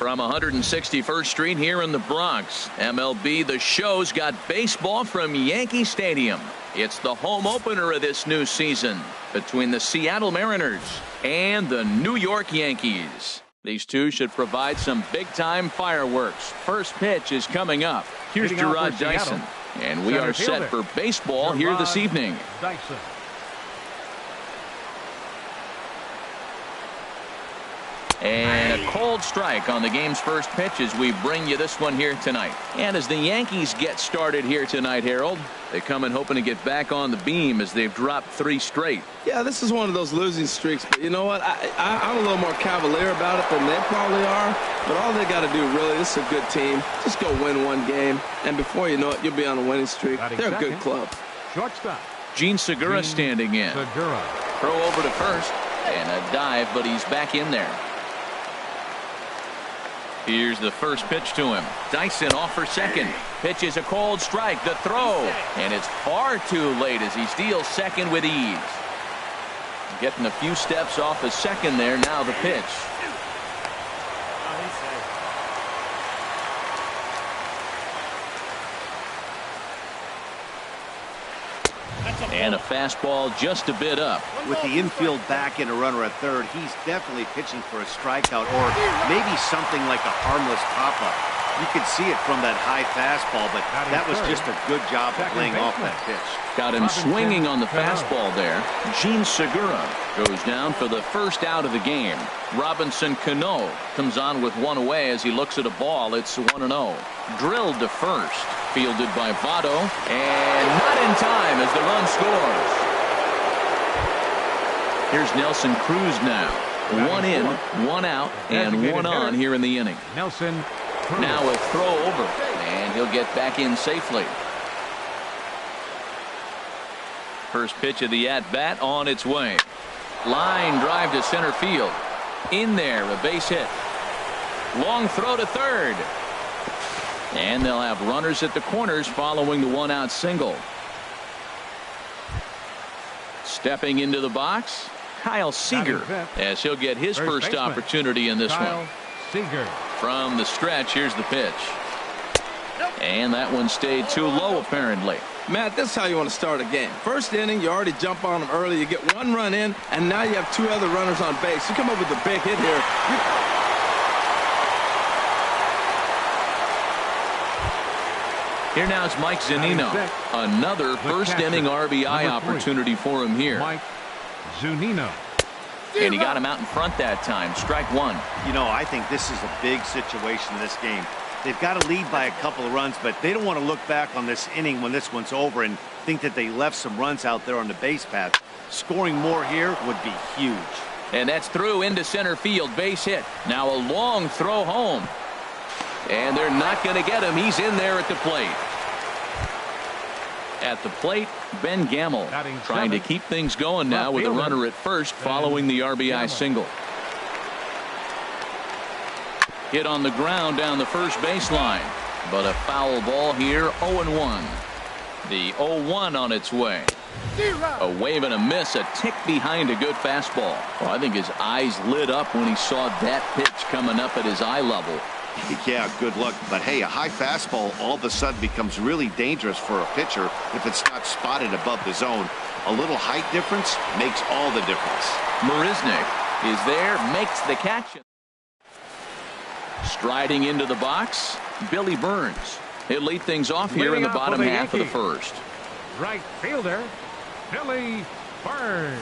From 161st Street here in the Bronx, MLB The Show's got baseball from Yankee Stadium. It's the home opener of this new season between the Seattle Mariners and the New York Yankees. These two should provide some big-time fireworks. First pitch is coming up. Here's Gerard Dyson, and we are set for baseball here this evening. Dyson. And a cold strike on the game's first pitch as we bring you this one here tonight. And as the Yankees get started here tonight, Harold, they come in hoping to get back on the beam as they've dropped 3 straight. Yeah, this is one of those losing streaks, but you know what? I'm a little more cavalier about it than they probably are, but all they got to do, really, this is a good team. Just go win one game, and before you know it, you'll be on a winning streak. They're a good club. Shortstop. Gene Segura standing in. Segura. Throw over to first, and a dive, but he's back in there. Here's the first pitch to him. Dyson off for second. Pitch is a cold strike. The throw. And it's far too late as he steals second with ease. Getting a few steps off of second there. Now the pitch. And a fastball just a bit up. With the infield back and a runner at third, he's definitely pitching for a strikeout or maybe something like a harmless pop-up. You could see it from that high fastball, but that was just a good job of laying off that pitch. Got him swinging on the fastball there. Gene Segura goes down for the first out of the game. Robinson Cano comes on with one away as he looks at a ball. It's 1-0. Drilled to first. Fielded by Votto. And not in time as the run scores. Here's Nelson Cruz now. 1 in, 1 out, and 1 on here in the inning. Nelson Cruz. Now a throw over, and he'll get back in safely. First pitch of the at-bat on its way. Line drive to center field. In there, a base hit. Long throw to third. And they'll have runners at the corners following the 1-out single. Stepping into the box, Kyle Seager, as he'll get his first opportunity in this one. Seager. From the stretch, here's the pitch. And that one stayed too low, apparently. Matt, this is how you want to start a game. First inning, you already jump on them early. You get 1 run in, and now you have 2 other runners on base. You come up with a big hit here. Here now is Mike Zunino. Another first-inning RBI opportunity for him here. Mike Zunino. And he got him out in front that time. Strike 1. You know, I think this is a big situation in this game. They've got to lead by a couple of runs, but they don't want to look back on this inning when this one's over and think that they left some runs out there on the base path. Scoring more here would be huge. And that's through into center field. Base hit. Now a long throw home. And they're not going to get him. He's in there at the plate. At the plate, Ben Gamble trying to keep things going now with a runner at first following the RBI single. Hit on the ground down the first baseline. But a foul ball here, 0-1. The 0-1 on its way. A wave and a miss, a tick behind a good fastball. Well, I think his eyes lit up when he saw that pitch coming up at his eye level. Yeah, good luck. But hey, a high fastball all of a sudden becomes really dangerous for a pitcher if it's not spotted above the zone. A little height difference makes all the difference. Marisnick is there, makes the catch. Striding into the box, Billy Burns. He'll lead things off here in the bottom half of the first. Right fielder, Billy Burns.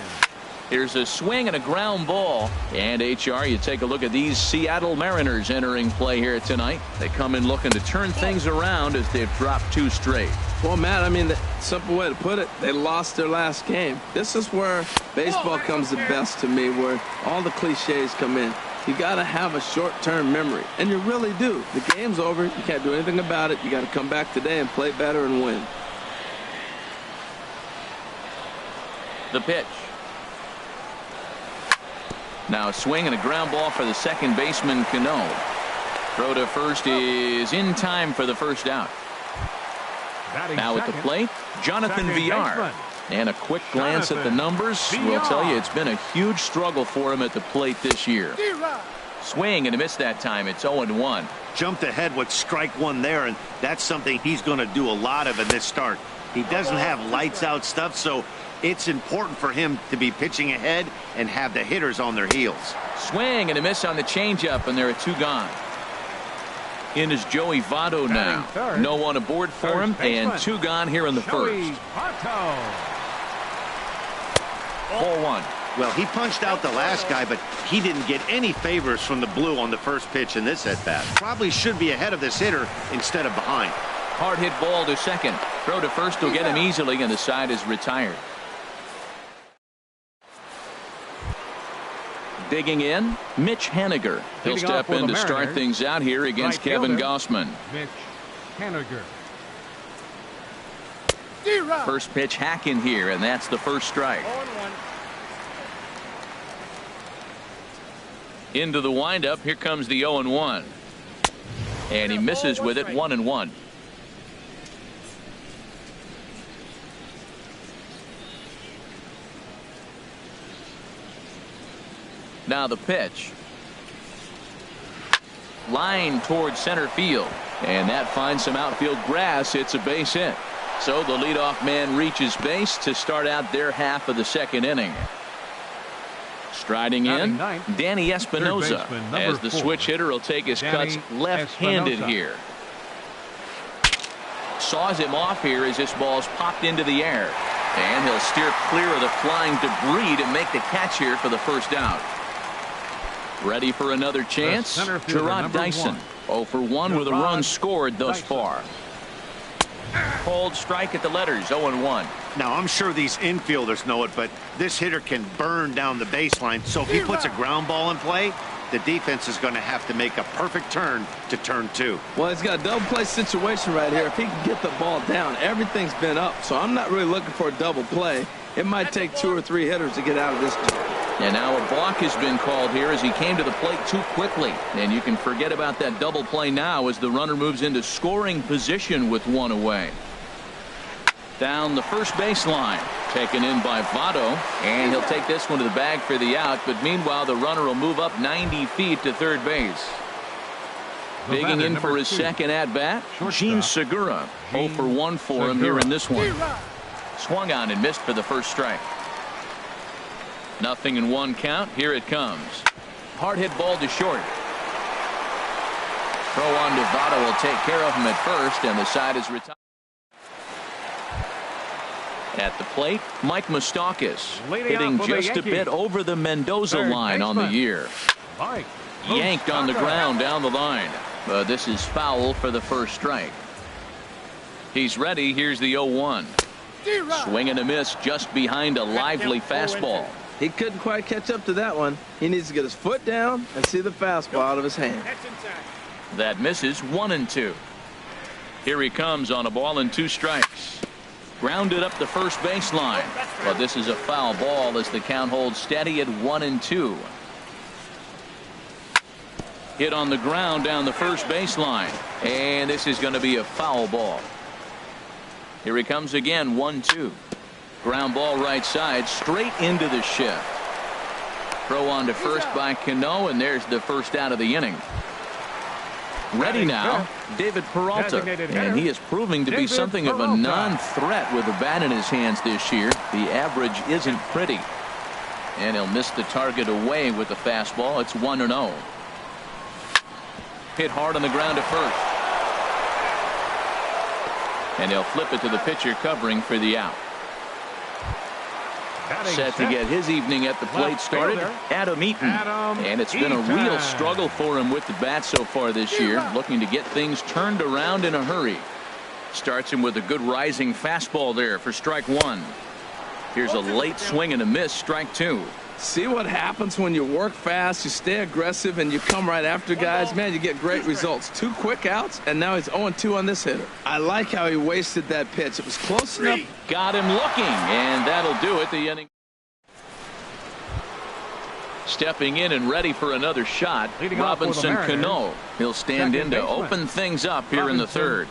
Here's a swing and a ground ball. And HR, you take a look at these Seattle Mariners entering play here tonight. They come in looking to turn things around as they've dropped 2 straight. Well, Matt, I mean, the simple way to put it, they lost their last game. This is where baseball comes the best to me, where all the cliches come in. You got to have a short-term memory, and you really do. The game's over. You can't do anything about it. You got to come back today and play better and win. The pitch. Now a swing and a ground ball for the second baseman, Cano. Throw to first is in time for the first out. Now at the plate, Jonathan Villar. And a quick glance at the numbers will tell you it's been a huge struggle for him at the plate this year. Swing and a miss that time. It's 0-1. Jumped ahead with strike one there, and that's something he's going to do a lot of in this start. He doesn't have lights out stuff, so it's important for him to be pitching ahead and have the hitters on their heels. Swing and a miss on the changeup, and there are 2 gone. In is Joey Votto now. No one aboard for him, and 2 gone here in the first. 4-1. Well, he punched out the last guy, but he didn't get any favors from the blue on the first pitch in this at-bat. Probably should be ahead of this hitter instead of behind. Hard hit ball to second. Throw to first will get him easily, and the side is retired. Digging in, Mitch Haniger. He'll step in to start things out here against Kevin Gossman. Mitch Haniger. First pitch hack in here, and that's the first strike. Into the windup, here comes the 0-1. And he misses with it, 1-1. Now the pitch. Line towards center field. And that finds some outfield grass. It's a base hit. So the leadoff man reaches base to start out their half of the second inning. Striding in, Danny Espinosa, as the switch hitter will take his cuts left-handed here. Saws him off here as this ball's popped into the air. And he'll steer clear of the flying debris to make the catch here for the first out. Ready for another chance? Gerard Dyson, 0 for 1 with a run scored thus far. Cold strike at the letters, 0-1. Now, I'm sure these infielders know it, but this hitter can burn down the baseline. So if he puts a ground ball in play, the defense is going to have to make a perfect turn to turn 2. Well, he's got a double play situation right here. If he can get the ball down, everything's been up. So I'm not really looking for a double play. It might take 2 or 3 hitters to get out of this. And now a balk has been called here as he came to the plate too quickly. And you can forget about that double play now as the runner moves into scoring position with 1 away. Down the first baseline, taken in by Votto, and he'll take this one to the bag for the out. But meanwhile, the runner will move up 90 feet to third base. Digging in for his second at bat, Gene Segura. 0 for 1 for him here in this one. Swung on and missed for the first strike. 0-1 count. Here it comes. Hard hit ball to short. Throw on to Votto will take care of him at first, and the side is retired. At the plate, Mike Moustakas hitting just a bit over the Mendoza line on the year. Yanked on the ground down the line. This is foul for the first strike. He's ready. Here's the 0-1. Swing and a miss just behind a lively fastball. He couldn't quite catch up to that one. He needs to get his foot down and see the fastball out of his hand. That misses, 1-2. Here he comes on a ball and 2 strikes. Grounded up the first baseline. But this is a foul ball as the count holds steady at 1-2. Hit on the ground down the first baseline. And this is going to be a foul ball. Here he comes again, 1-2. Ground ball right side, straight into the shift. Throw on to first by Cano, and there's the first out of the inning. Ready now, David Peralta, and he is proving to be something of a non-threat with the bat in his hands this year. The average isn't pretty. And he'll miss the target away with the fastball. It's 1-0. Hit hard on the ground to first. And he'll flip it to the pitcher covering for the out. Set to get his evening at the plate started, Adam Eaton. And it's been a real struggle for him with the bat so far this year, looking to get things turned around in a hurry. Starts him with a good rising fastball there for strike 1. Here's a late swing and a miss, strike 2. See what happens when you work fast, you stay aggressive, and you come right after guys. Man, you get great results. 2 quick outs, and now he's 0-2 on this hitter. I like how he wasted that pitch. It was close enough. Got him looking, and that'll do it. The inning. Stepping in and ready for another shot, Robinson Cano. He'll stand in to open things up here in the third.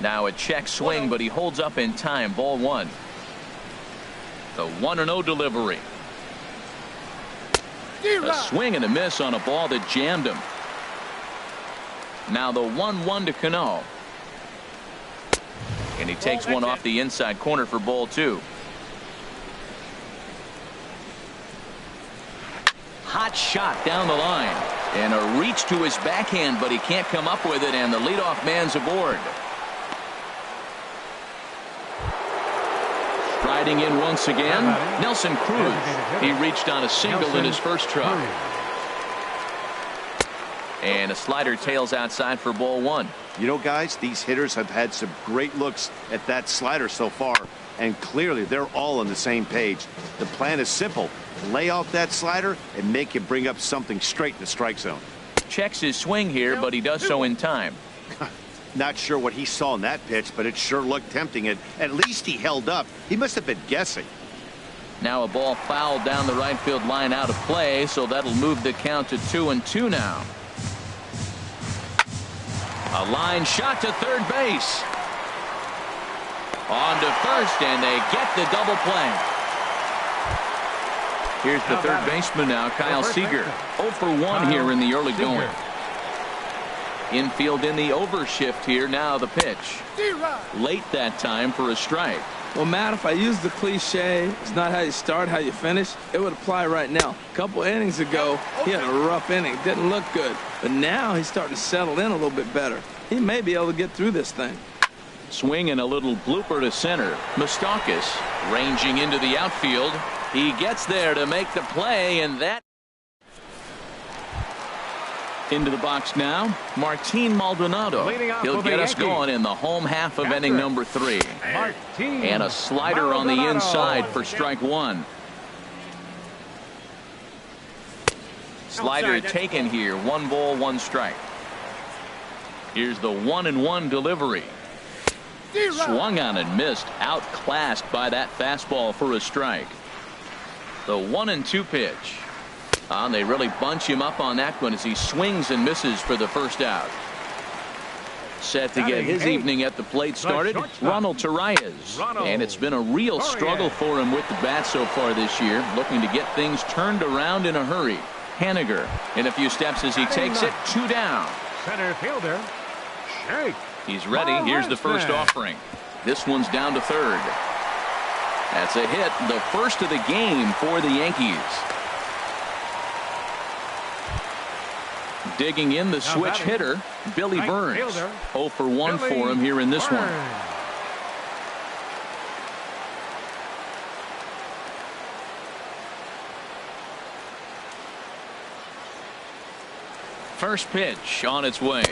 Now a check swing, but he holds up in time. Ball 1. The 1-0 delivery. A swing and a miss on a ball that jammed him. Now the 1-1 to Cano. And he takes one off the inside corner for ball 2. Hot shot down the line. And a reach to his backhand, but he can't come up with it, and the leadoff man's aboard. Striding in once again, Nelson Cruz. He reached on a single in his first try. And a slider tails outside for ball 1. You know, guys, these hitters have had some great looks at that slider so far, and clearly they're all on the same page. The plan is simple. Lay off that slider and make him bring up something straight in the strike zone. Checks his swing here, but he does so in time. Not sure what he saw in that pitch, but it sure looked tempting. And at least he held up. He must have been guessing. Now a ball fouled down the right field line out of play, so that'll move the count to 2-2 now. A line shot to third base. On to first, and they get the double play. Here's the third baseman now, Kyle Seager. 0 for 1 here in the early going. Infield in the overshift here. Now the pitch. Late that time for a strike. Well, Matt, if I use the cliche, it's not how you start, how you finish, it would apply right now. A couple innings ago, he had a rough inning. Didn't look good. But now he's starting to settle in a little bit better. He may be able to get through this thing. Swing and a little blooper to center. Moustakas ranging into the outfield. He gets there to make the play, and that into the box now. Martin Maldonado. He'll get us going in the home half of inning number 3. And a slider on the inside for strike 1. Slider taken here. 1 ball, 1 strike. Here's the 1-1 delivery. Swung on and missed. Outclassed by that fastball for a strike. The 1-2 pitch. They really bunch him up on that one as he swings and misses for the first out. Set to get his evening at the plate started, Ronald Torreyes. And it's been a real struggle for him with the bat so far this year, looking to get things turned around in a hurry. Haniger in a few steps as he takes it. 2 down. Center fielder, Shake. He's ready. Here's the first offering. This one's down to third. That's a hit, the first of the game for the Yankees. Digging in the switch hitter, Billy Burns. 0 for 1 for him here in this one. First pitch on its way.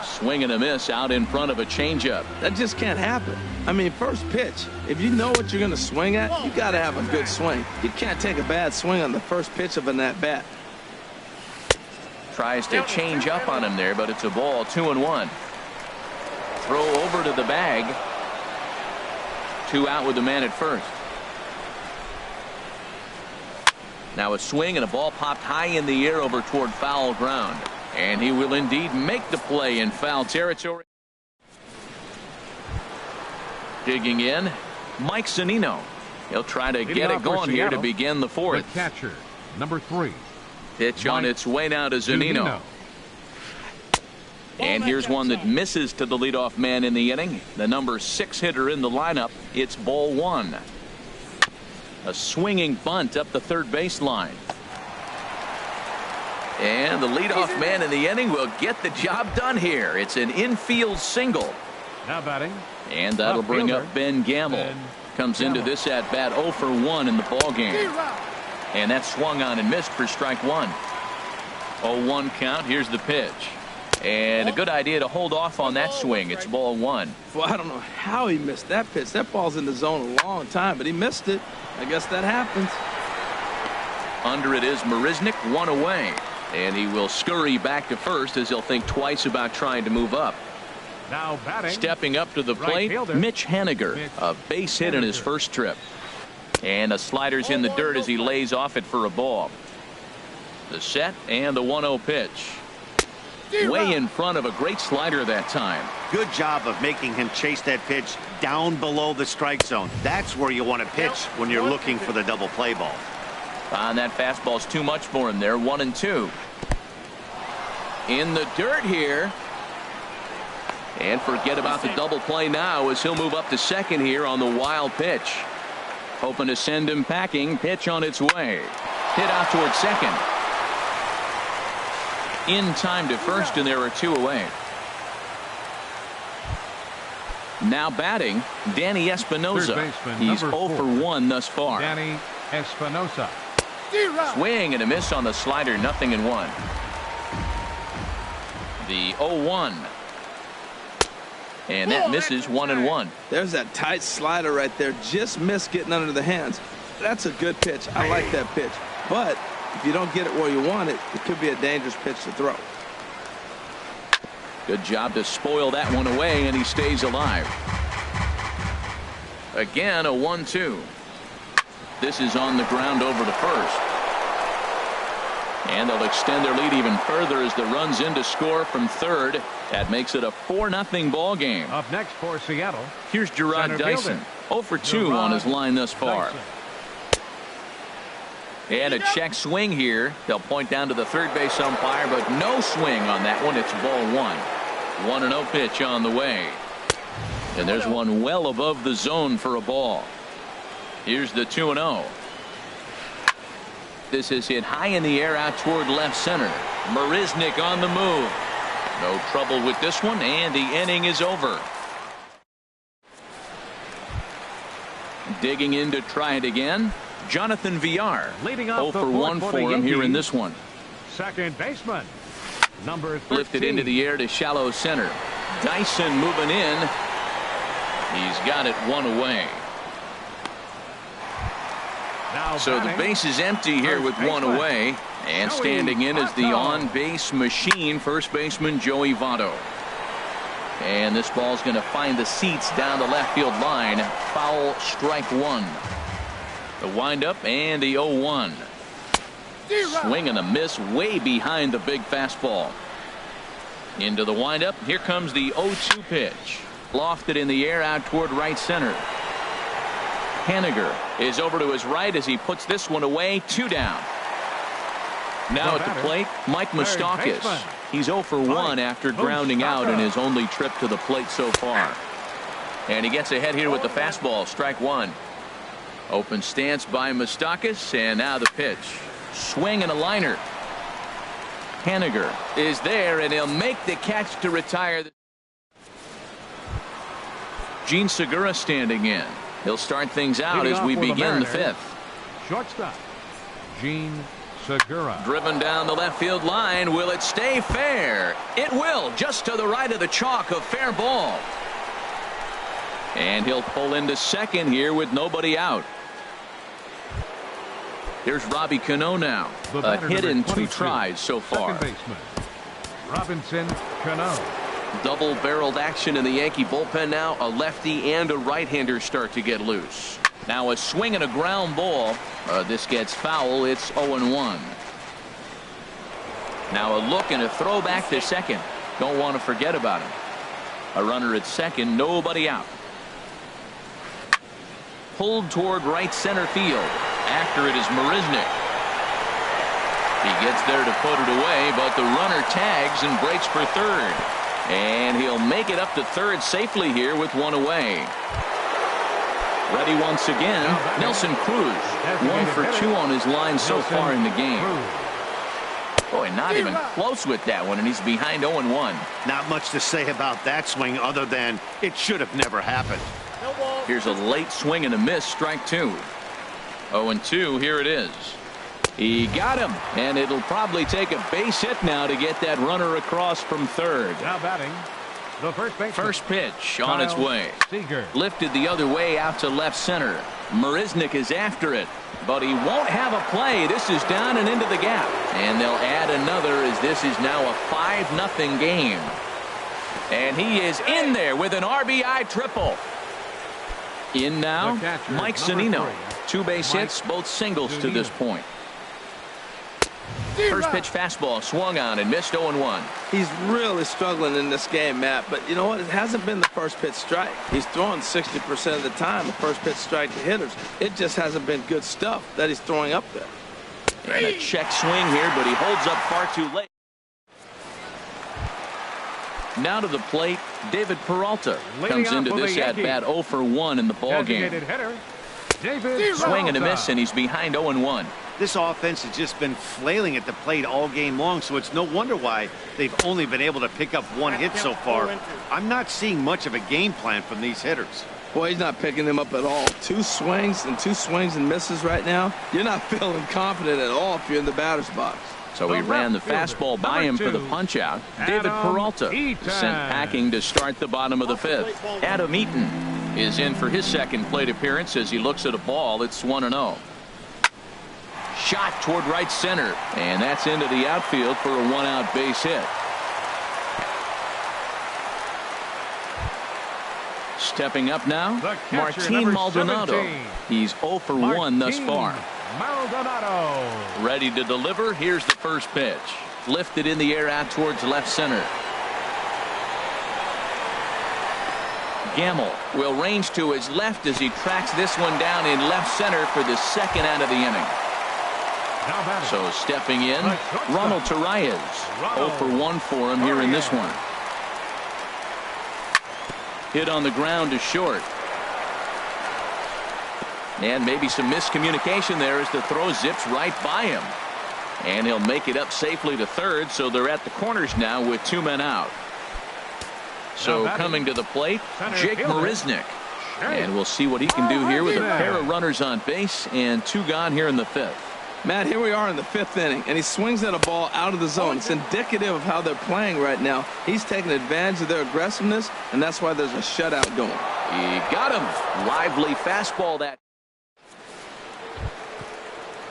Swing and a miss out in front of a changeup. That just can't happen. I mean, first pitch, if you know what you're going to swing at, you got to have a good swing. You can't take a bad swing on the first pitch of an at-bat. Tries to change up on him there, but it's a ball. 2-1. Throw over to the bag. 2 out with the man at first. Now a swing and a ball popped high in the air over toward foul ground. And he will indeed make the play in foul territory. Digging in, Mike Zunino. He'll try to get it going here to begin the 4th. The catcher, number 3. Pitch on its way now to Zunino. And here's one that misses to the leadoff man in the inning. The number 6 hitter in the lineup. It's ball 1. A swinging bunt up the third baseline. And the leadoff man in the inning will get the job done here. It's an infield single. Now batting. And that'll bring up Ben Gamble. Comes into this at bat 0 for 1 in the ball game. And that swung on and missed for strike 1. 0-1 count. Here's the pitch. And a good idea to hold off on that swing. It's ball 1. Well, I don't know how he missed that pitch. That ball's in the zone a long time, but he missed it. I guess that happens. Under it is Marisnick, 1 away. And he will scurry back to first as he'll think twice about trying to move up. Now batting. Stepping up to the plate, Mitch Haniger. A base hit in his first trip. And a slider's in the dirt as he lays off it for a ball. The set and the 1-0 pitch. Way in front of a great slider that time. Good job of making him chase that pitch down below the strike zone. That's where you want to pitch when you're looking for the double play ball. And that fastball's too much for him there. 1-2. In the dirt here. And forget about the double play now as he'll move up to second here on the wild pitch. Hoping to send him packing. Pitch on its way. Hit out towards second. In time to first, and there are 2 away. Now batting, Danny Espinosa. He's 0 for 1 thus far. Danny Espinosa. Swing and a miss on the slider. 0-1. The 0-1. And that misses. 1-1. There's that tight slider right there. Just missed getting under the hands. That's a good pitch. I like that pitch. But if you don't get it where you want it, it could be a dangerous pitch to throw. Good job to spoil that one away, and he stays alive. Again, a 1-2. This is on the ground over to first. And they'll extend their lead even further as the runs in to score from third. That makes it a 4-0 ball game. Up next for Seattle. Here's Gerard Dyson. 0 for 2 on his line thus far. And a check swing here. They'll point down to the third base umpire, but no swing on that one. It's ball 1. 1-0 pitch on the way. And there's one well above the zone for a ball. Here's the 2-0. This is hit high in the air out toward left center. Marisnick on the move. No trouble with this one, and the inning is over. Digging in to try it again, Jonathan Villar. Leading off 0 for 1 for him here in this one. Second baseman, number 13. Lifted into the air to shallow center. Dyson moving in. He's got it 1 away. Now so the base is empty here with 1 away. And standing in is the on-base machine, first baseman Joey Votto. And this ball's going to find the seats down the left field line. Foul, strike 1. The windup and the 0-1. Swing and a miss way behind the big fastball. Into the windup. Here comes the 0-2 pitch. Lofted in the air out toward right center. Hanniger is over to his right as he puts this one away. 2 down. Now at the plate, Mike Moustakas. He's 0 for 1 after grounding out in his only trip to the plate so far. And he gets ahead here with the fastball. Strike 1. Open stance by Moustakas, and now the pitch. Swing and a liner. Hanniger is there, and he'll make the catch to retire. Gene Segura standing in. He'll start things out as we begin the 5th. Shortstop, Gene Segura. Driven down the left field line. Will it stay fair? It will, just to the right of the chalk. A fair ball. And he'll pull into second here with nobody out. Here's Robbie Cano now. A hit in 2 tries so far. Second baseman, Robinson Cano. Double-barreled action in the Yankee bullpen now. A lefty and a right-hander start to get loose. Now a swing and a ground ball. This gets foul. It's 0-1. Now a look and a throw back to second. Don't want to forget about him. A runner at second. Nobody out. Pulled toward right center field. After it is Marisnick. He gets there to put it away, but the runner tags and breaks for third. And he'll make it up to third safely here with 1 away. Ready once again, Nelson Cruz. 1 for 2 on his line so far in the game. Boy, not even close with that one, and he's behind 0-1. Not much to say about that swing other than it should have never happened. Here's a late swing and a miss, strike 2. 0-2, here it is. He got him, and it'll probably take a base hit now to get that runner across from third. Now batting, the first baseman. First pitch on its way. Seager. Lifted the other way out to left center. Marisnick is after it, but he won't have a play. This is down and into the gap. And they'll add another as this is now a 5-0 game. And he is in there with an RBI triple. In now, Mike Zunino. 2 base hits, both singles to this point. First pitch fastball swung on and missed. 0-1. He's really struggling in this game, Matt, but you know what? It hasn't been the first pitch strike. He's throwing 60% of the time the first pitch strike to hitters. It just hasn't been good stuff that he's throwing up there. And a check swing here, but he holds up far too late. Now to the plate, David Peralta comes into this at bat 0 for 1 in the ball game. Swing and a miss, and he's behind 0-1. This offense has just been flailing at the plate all game long, so it's no wonder why they've only been able to pick up 1 hit so far. I'm not seeing much of a game plan from these hitters. Boy, he's not picking them up at all. 2 swings and misses right now. You're not feeling confident at all if you're in the batter's box. So he ran the fastball by him for the punch-out. David Peralta is sent packing to start the bottom of the 5th. Adam Eaton is in for his second plate appearance as he looks at a ball. It's 1-0. Shot toward right center, and that's into the outfield for a 1-out base hit. Stepping up now, Martin Maldonado. He's 0 for 1 thus far. Maldonado. Ready to deliver. Here's the first pitch. Lifted in the air out towards left center. Gamble will range to his left as he tracks this one down in left center for the second out of the inning. So stepping in, Ronald Torreyes. 0 for 1 for him here in this one. Hit on the ground to short. And maybe some miscommunication there as the throw zips right by him. And he'll make it up safely to third, so they're at the corners now with 2 men out. So coming to the plate, Jake Marisnick. And we'll see what he can do here with a pair of runners on base and 2 gone here in the 5th. Matt, here we are in the 5th inning, and he swings at a ball out of the zone. It's indicative of how they're playing right now. He's taking advantage of their aggressiveness, and that's why there's a shutout going. He got him. Lively fastball that.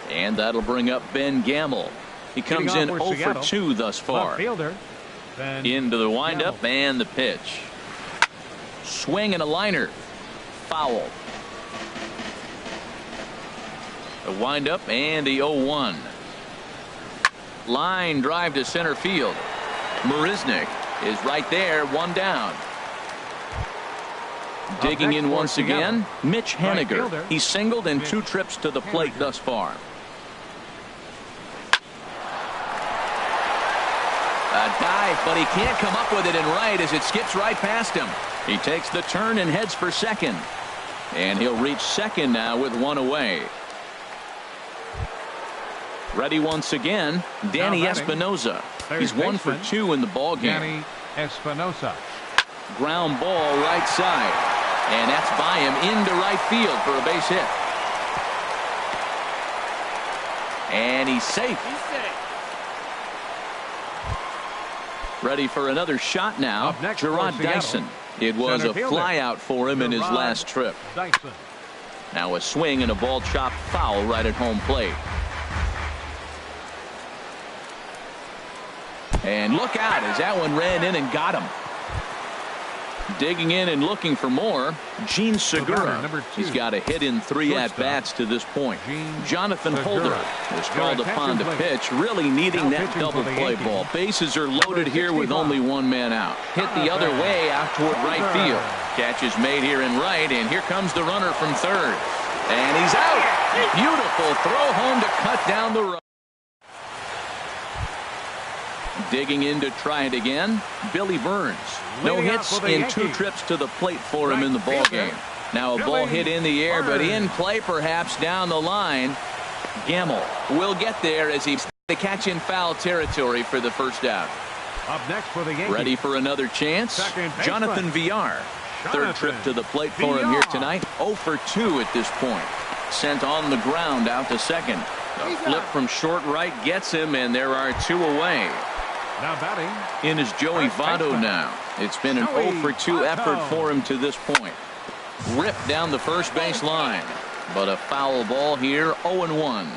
And that'll bring up Ben Gamble. He comes in 0 for 2 thus far. Into the windup and the pitch. Swing and a liner. Foul. The windup and the 0-1. Line drive to center field. Marisnick is right there, 1 down. Digging in once again, Mitch Haniger. He's singled in 2 trips to the plate thus far. A dive, but he can't come up with it in right as it skips right past him. He takes the turn and heads for second. And he'll reach second now with 1 away. Ready once again, Danny Espinosa. He's 1 for 2 in the ball game. Danny Espinosa. Ground ball right side. And that's by him into right field for a base hit. And he's safe. Ready for another shot now. Gerard Dyson. It was a fly out for him in his last trip. Now a swing and a ball chopped foul right at home plate. And look out as that one ran in and got him. Digging in and looking for more, Gene Segura. He's got a hit in 3 at-bats to this point. Jonathan Holder is called upon to pitch, really needing that double play ball. Bases are loaded here with only 1 man out. Hit the other way out toward right field. Catch is made here in right, and here comes the runner from third. And he's out. Beautiful throw home to cut down the run. Digging in to try it again, Billy Burns. No hits in 2 trips to the plate for him in the ball game. Now a ball hit in the air, but in play perhaps down the line. Gamble will get there as he's to catch in foul territory for the first out. Up next for the Yankees. Ready for another chance, Jonathan Villar. 3rd trip to the plate for him here tonight. 0 for 2 at this point. Sent on the ground out to second. A flip from short right gets him, and there are 2 away. Now batting. In is Joey Votto now. It's been an 0 for 2 effort for him to this point. Ripped down the first base line. But a foul ball here, 0-1.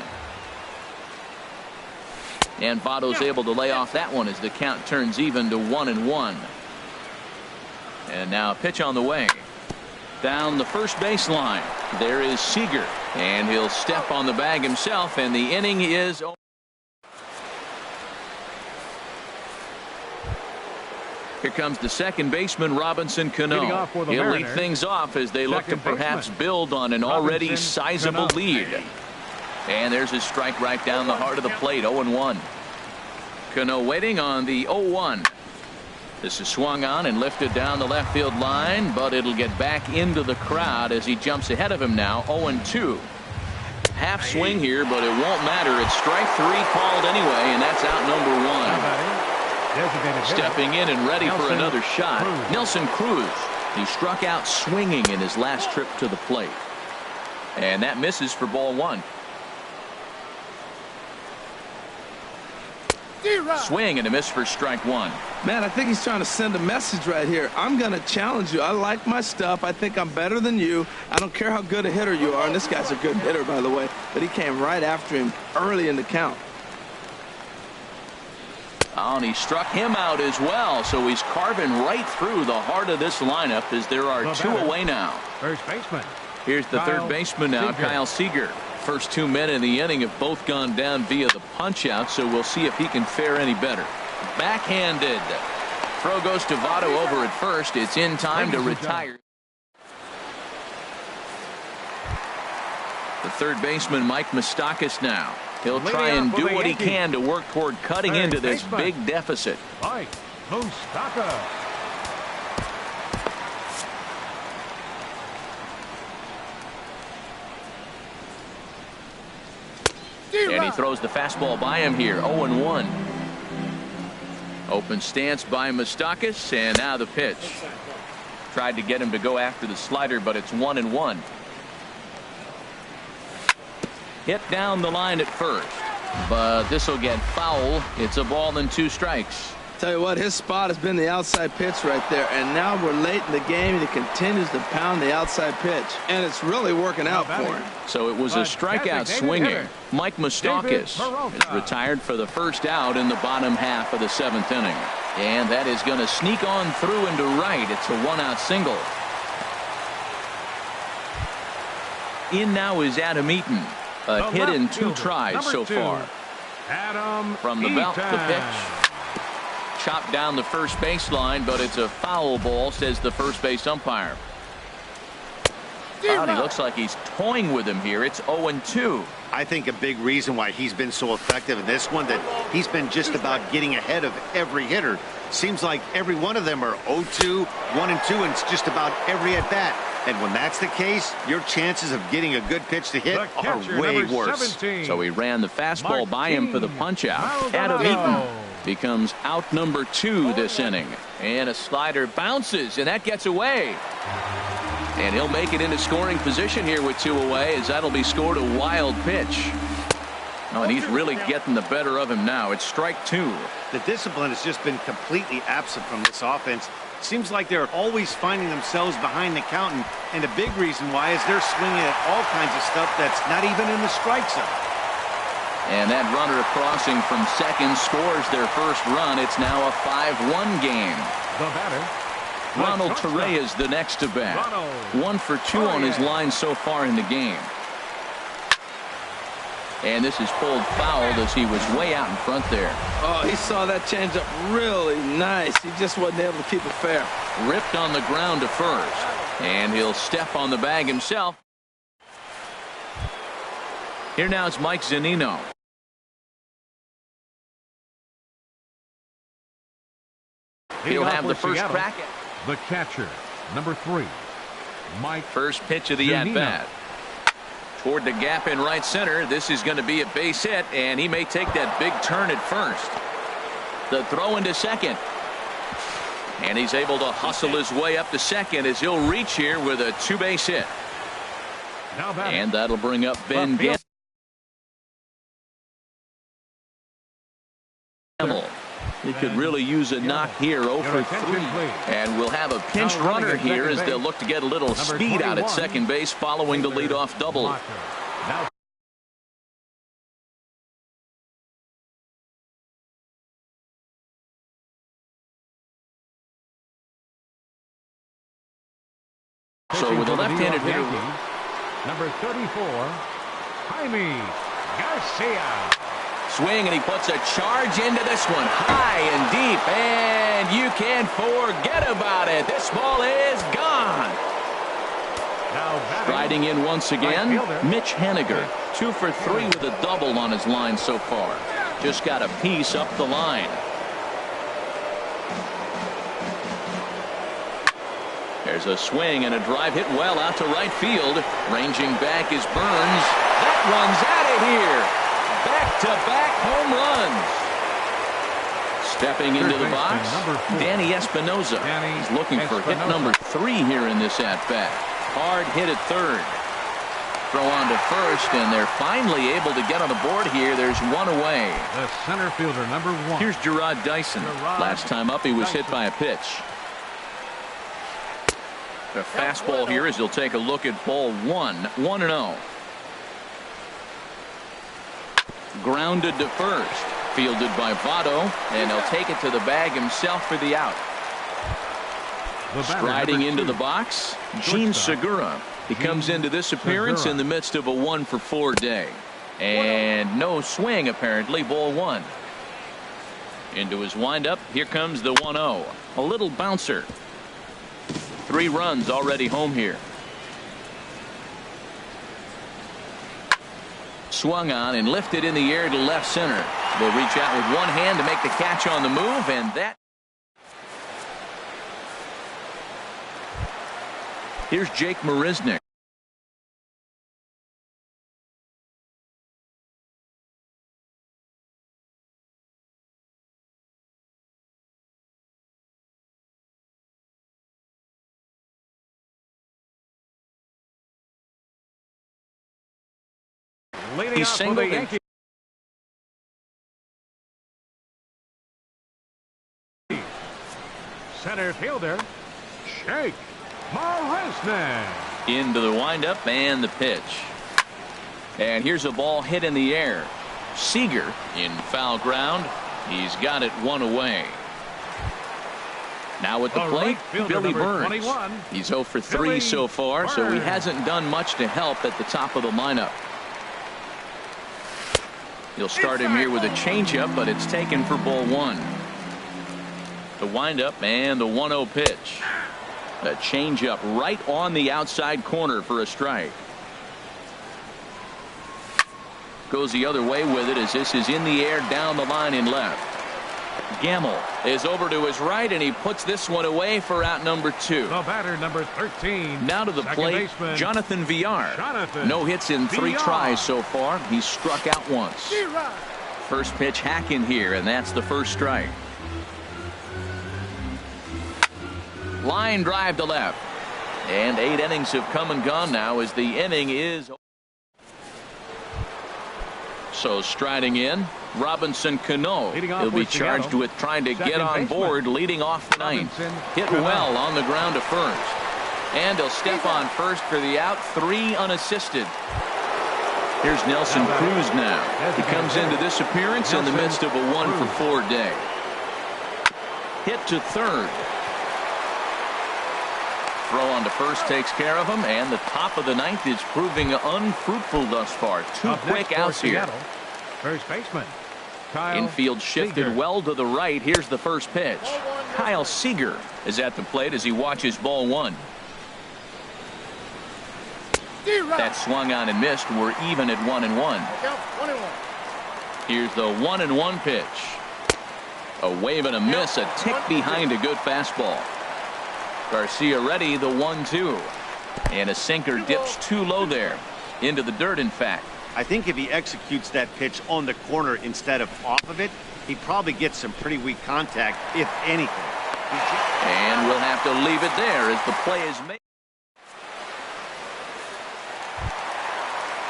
And Votto's able to lay off that one as the count turns even to 1-1. And now a pitch on the way. Down the first base line. There is Seager. And he'll step on the bag himself, and the inning is over. Here comes the second baseman, Robinson Cano. He'll lead things off as they look to perhaps build on an already sizable lead. And there's his strike right down the heart of the plate. 0-1. Cano waiting on the 0-1. This is swung on and lifted down the left field line, but it'll get back into the crowd as he jumps ahead of him now. 0-2. Half swing here, but it won't matter. It's strike 3 called anyway, and that's out number 1. Stepping in and ready for another shot, Nelson Cruz. He struck out swinging in his last trip to the plate. And that misses for ball 1. Swing and a miss for strike 1. Man, I think he's trying to send a message right here. I'm going to challenge you. I like my stuff. I think I'm better than you. I don't care how good a hitter you are. And this guy's a good hitter, by the way. But he came right after him early in the count. Oh, and he struck him out as well. So he's carving right through the heart of this lineup as there are 2 away now. First baseman. Here's the third baseman now, Kyle Seager. First 2 men in the inning have both gone down via the punch out, so we'll see if he can fare any better. Backhanded. Throw goes to Votto over at first. It's in time to retire. The third baseman, Mike Moustakas, now. He'll try and do what he can to work toward cutting into this big deficit. Mike Moustakas. And he throws the fastball by him here. 0-1. Open stance by Moustakas, and now the pitch. Tried to get him to go after the slider, but it's 1-1. Hit down the line at first, but this will get foul. It's a ball and 2 strikes. Tell you what, his spot has been the outside pitch right there, and now we're late in the game and he continues to pound the outside pitch, and it's really working out for him. So it was a strikeout swinging. Mike Moustakas is retired for the first out in the bottom half of the 7th inning, and that is going to sneak on through into right. It's a 1-out single. In now is Adam Eaton. A hit in 2 tries so far. From the belt, the pitch. Chopped down the first baseline, but it's a foul ball, says the first base umpire. He looks like he's toying with him here. It's 0-2. I think a big reason why he's been so effective in this one, that he's been just about getting ahead of every hitter. Seems like every one of them are 0-2, 1-2, and it's just about every at bat. And when that's the case, your chances of getting a good pitch to hit are way worse. 17. So he ran the fastball by him for the punch out. Adam Eaton becomes out number 2 this inning, and a slider bounces, and that gets away, and he'll make it into scoring position here with 2 away, as that'll be scored a wild pitch. Oh, and he's really getting the better of him now. It's strike 2. The discipline has just been completely absent from this offense. Seems like they're always finding themselves behind the count, and a big reason why is they're swinging at all kinds of stuff that's not even in the strike zone. And that runner crossing from second scores their first run. It's now a 5-1 game. The batter, Ronald Torrey is the next to bat. 1 for 2 on his line so far in the game. And this is pulled fouled as he was way out in front there. Oh, he saw that changeup really nice. He just wasn't able to keep it fair. Ripped on the ground to first. And he'll step on the bag himself. Here now is Mike Zunino. He'll have the first crack at the catcher, number 3, Mike. First pitch of the at-bat. Toward the gap in right center. This is going to be a base hit, and he may take that big turn at first. The throw into second. And he's able to hustle his way up to second as he'll reach here with a 2-base hit. And that'll bring up Ben Gamble. He could really use a knock here. 0 for 3. And we'll have a pinch runner here as they'll look to get a little speed out at second base following the leadoff double. So with a left-handed hitter, number 34, Jaime Garcia. Swing, and he puts a charge into this one, high and deep, and you can't forget about it. This ball is gone. Striding in once again, Mitch Haniger. 2 for 3 with a double on his line so far. Just got a piece up the line. There's a swing and a drive hit well out to right field. Ranging back is Burns. That one's out of here. Back-to-back home runs. Stepping into the box, Danny Espinoza. He's looking for hit number 3 here in this at-bat. Hard hit at third. Throw on to first, and they're finally able to get on the board here. There's one away. The center fielder, number 1. Here's Gerard Dyson. Last time up, he was hit by a pitch. The fastball here as he'll take a look at ball 1, 1-0. Grounded to first. Fielded by Votto, and he'll take it to the bag himself for the out. Striding into the box, Gene Segura. He comes into this appearance in the midst of a 1-for-4 day. And no swing, apparently, ball 1. Into his windup, here comes the 1-0. A little bouncer. 3 runs already home here. Swung on and lifted in the air to left center. Will reach out with one hand to make the catch on the move, and that. Here's Jake Marisnick. He's singled in. Center fielder, Jake Marisnick. Into the windup and the pitch. And here's a ball hit in the air. Seager in foul ground. He's got it 1 away. Now at the plate, Billy Burns. 21. He's 0 for 3 so far, so he hasn't done much to help at the top of the lineup. You'll start him here with a changeup, but it's taken for ball 1. The windup and the 1-0 pitch. A changeup right on the outside corner for a strike. Goes the other way with it as this is in the air down the line in left. Gamble is over to his right, and he puts this one away for out number 2. The batter, number 13. Now to the plate, baseman, Jonathan Villar. No hits in 3 tries so far. He's struck out once. First pitch hack in here, and that's the first strike. Line drive to left. And 8 innings have come and gone now as the inning is. So striding in, Robinson Cano. He'll be charged with trying to get on board leading off the ninth. Hit well on the ground to first. And he'll step on first for the out. 3 unassisted. Here's Nelson Cruz now. He comes into this appearance in the midst of a 1-for-4 day. Hit to third. Throw on to first takes care of him, and the top of the ninth is proving unfruitful thus far. 2 quick outs here. First baseman. Infield shifted well to the right. Here's the first pitch. Kyle Seager is at the plate as he watches ball 1. That swung on and missed. We're even at 1-1. Here's the 1-1 pitch. A wave and a miss, a tick behind a good fastball. Garcia ready, the 1-2. And a sinker dips too low there. Into the dirt, in fact. I think if he executes that pitch on the corner instead of off of it, he probably gets some pretty weak contact, if anything. And we'll have to leave it there as the play is made.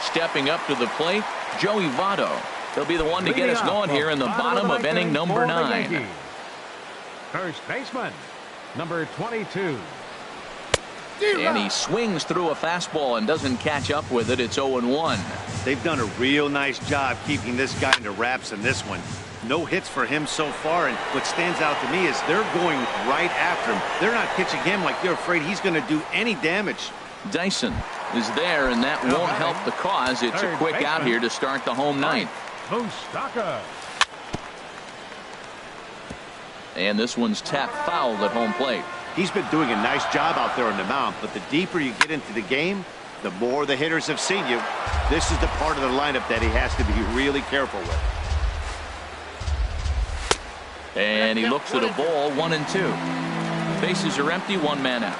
Stepping up to the plate, Joey Votto. He'll be the one to get us going here in the bottom of inning number 9. First baseman, number 22. And he swings through a fastball and doesn't catch up with it. It's 0-1. They've done a real nice job keeping this guy into wraps in this one. No hits for him so far, and what stands out to me is they're going right after him. They're not pitching him like they're afraid he's going to do any damage. Dyson is there, and that won't help the cause. It's a quick out here to start the home ninth. And this one's tapped foul at home plate. He's been doing a nice job out there on the mound, but the deeper you get into the game, the more the hitters have seen you. This is the part of the lineup that he has to be really careful with. And he looks at a ball, 1-2. Bases are empty, one man out.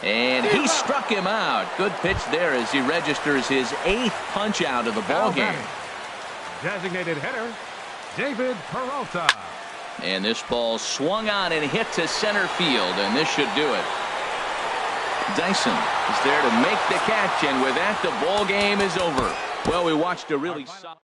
And he struck him out. Good pitch there as he registers his 8th punch out of the ball game. Designated hitter, David Peralta. And this ball swung on and hit to center field, and this should do it. Dyson is there to make the catch, and with that, the ball game is over. Well, we watched a really solid.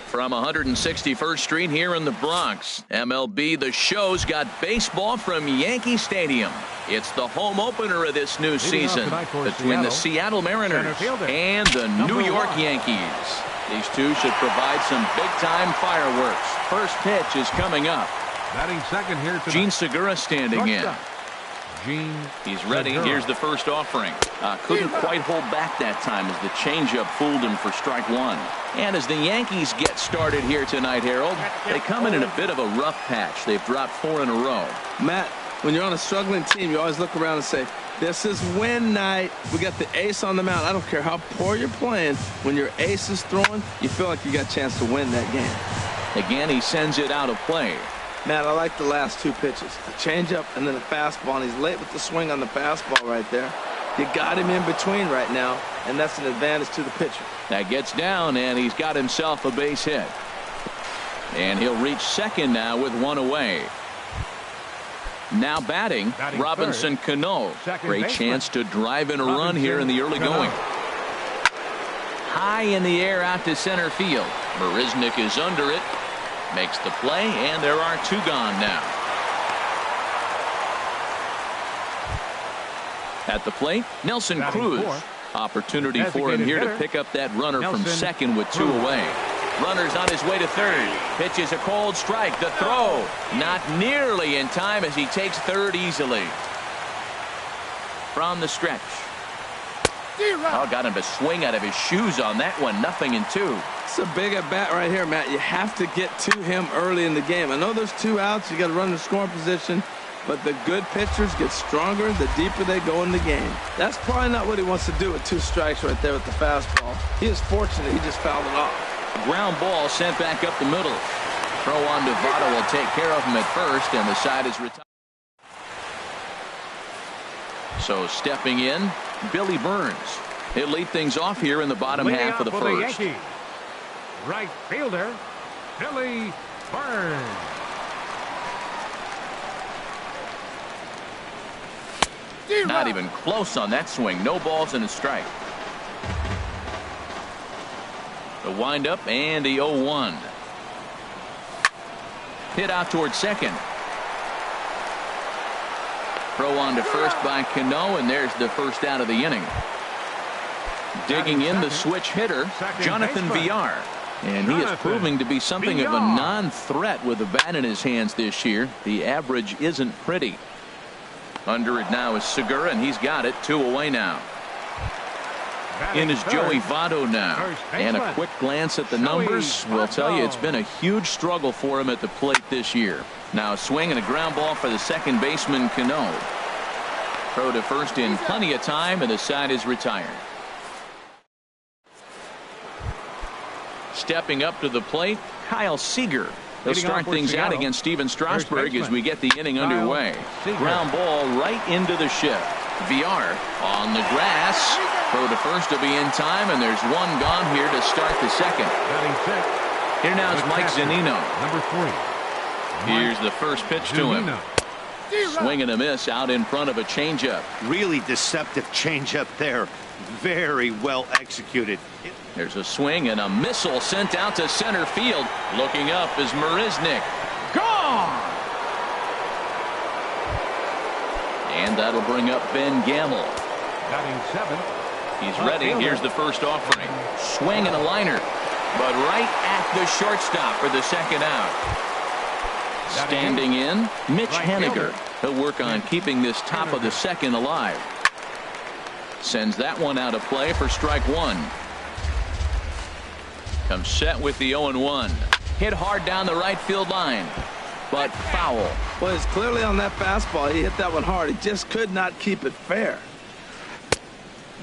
From 161st Street here in the Bronx, MLB The Show's got baseball from Yankee Stadium. It's the home opener of this new season between the Seattle Mariners and the New York Yankees. These two should provide some big-time fireworks. First pitch is coming up. Batting second here tonight. Gene Segura standing in. He's ready. Here's the first offering. Couldn't quite hold back that time as the changeup fooled him for strike one. And as the Yankees get started here tonight, Harold, they come in a bit of a rough patch. They've dropped 4 in a row. Matt, when you're on a struggling team, you always look around and say, this is win night. We got the ace on the mound. I don't care how poor you're playing. When your ace is throwing, you feel like you got a chance to win that game. Again, he sends it out of play. Matt, I like the last 2 pitches. The changeup and then the fastball, and he's late with the swing on the fastball right there. You got him in between right now, and that's an advantage to the pitcher. That gets down, and he's got himself a base hit. And he'll reach second now with one away. Now batting Robinson Cano. Great chance to drive in a run here in the early going. High in the air out to center field. Marisnick is under it. Makes the play, and there are two gone now. At the plate, Nelson Cruz. Opportunity for him here to pick up that runner from second with two away. Runner's on his way to third. Pitches a cold strike. The throw not nearly in time as he takes third easily. From the stretch. Oh, got him to swing out of his shoes on that one. 0-2. It's a big at bat right here, Matt. You have to get to him early in the game. I know there's two outs. You got to run the scoring position. But the good pitchers get stronger the deeper they go in the game. That's probably not what he wants to do with two strikes right there with the fastball. He is fortunate he just fouled it off. Ground ball sent back up the middle. Throw on to Votto will take care of him at first, and the side is retired. So stepping in, Billy Burns. He'll lead things off here in the bottom half of the first. Right fielder, Billy Burns. Not even close on that swing. No balls and a strike. The windup and the 0-1. Hit out towards second. Throw on to first by Cano, and there's the first out of the inning. Digging in the switch hitter, Jonathan Villar. And he is proving to be something of a non-threat with the bat in his hands this year. The average isn't pretty. Under it now is Segura, and he's got it. Two away now. In is Joey Votto now. And a quick glance at the numbers will tell you it's been a huge struggle for him at the plate this year. Now a swing and a ground ball for the second baseman, Cano. Throw to first in plenty of time, and the side is retired. Stepping up to the plate, Kyle Seager. They'll start things out against Steven Strasburg as we get the inning underway. Ground ball right into the shift. Villar on the grass. Throw to first to be in time, and there's one gone here to start the second. Here now is Mike Zunino. #3. Here's the first pitch to him. Swing and a miss out in front of a changeup. Really deceptive changeup there. Very well executed. There's a swing and a missile sent out to center field. Looking up is Marisnick. Gone! And that'll bring up Ben Gamble. Batting 7th. He's ready. Here's the first offering. Swing and a liner. But right at the shortstop for the second out. Standing in, Mitch Haniger. He'll work on keeping this top of the second alive. Sends that one out of play for strike one. Comes set with the 0-1. Hit hard down the right field line, but foul. Well, it's clearly on that fastball. He hit that one hard. He just could not keep it fair.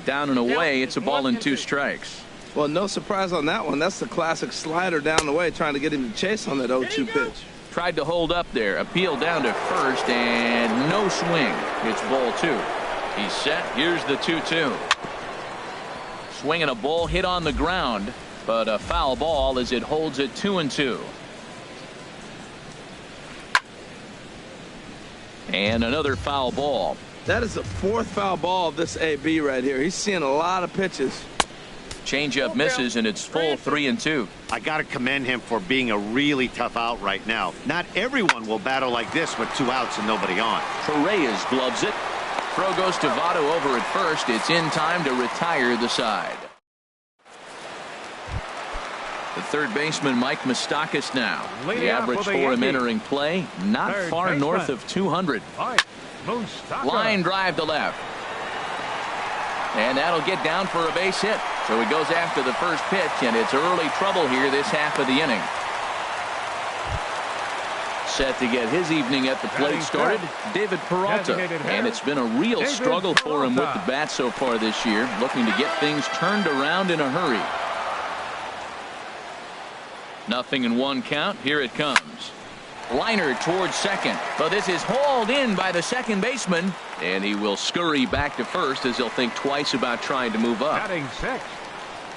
Down and away, it's a ball and 2 strikes. Well, no surprise on that one. That's the classic slider down the way, trying to get him to chase on that 0-2 pitch. Tried to hold up there. Appeal down to first, and no swing. It's ball 2. He's set. Here's the 2-2. Swinging a ball hit on the ground, but a foul ball as it holds it 2-2. And another foul ball. That is the 4th foul ball of this AB right here. He's seeing a lot of pitches. Changeup misses, and it's full 3-2. I got to commend him for being a really tough out right now. Not everyone will battle like this with 2 outs and nobody on. Torreyes gloves it. Throw goes to Votto over at first. It's in time to retire the side. The third baseman, Mike Moustakas now. The average for him entering play, not far north of 200. Line drive to left. And that'll get down for a base hit. So he goes after the first pitch, and it's early trouble here this half of the inning. Set to get his evening at the plate started, David Peralta. And it's been a real struggle for him with the bat so far this year, looking to get things turned around in a hurry. 0-1 count. Here it comes. Liner towards second, but this is hauled in by the second baseman, and he will scurry back to first as he'll think twice about trying to move up. Batting sixth.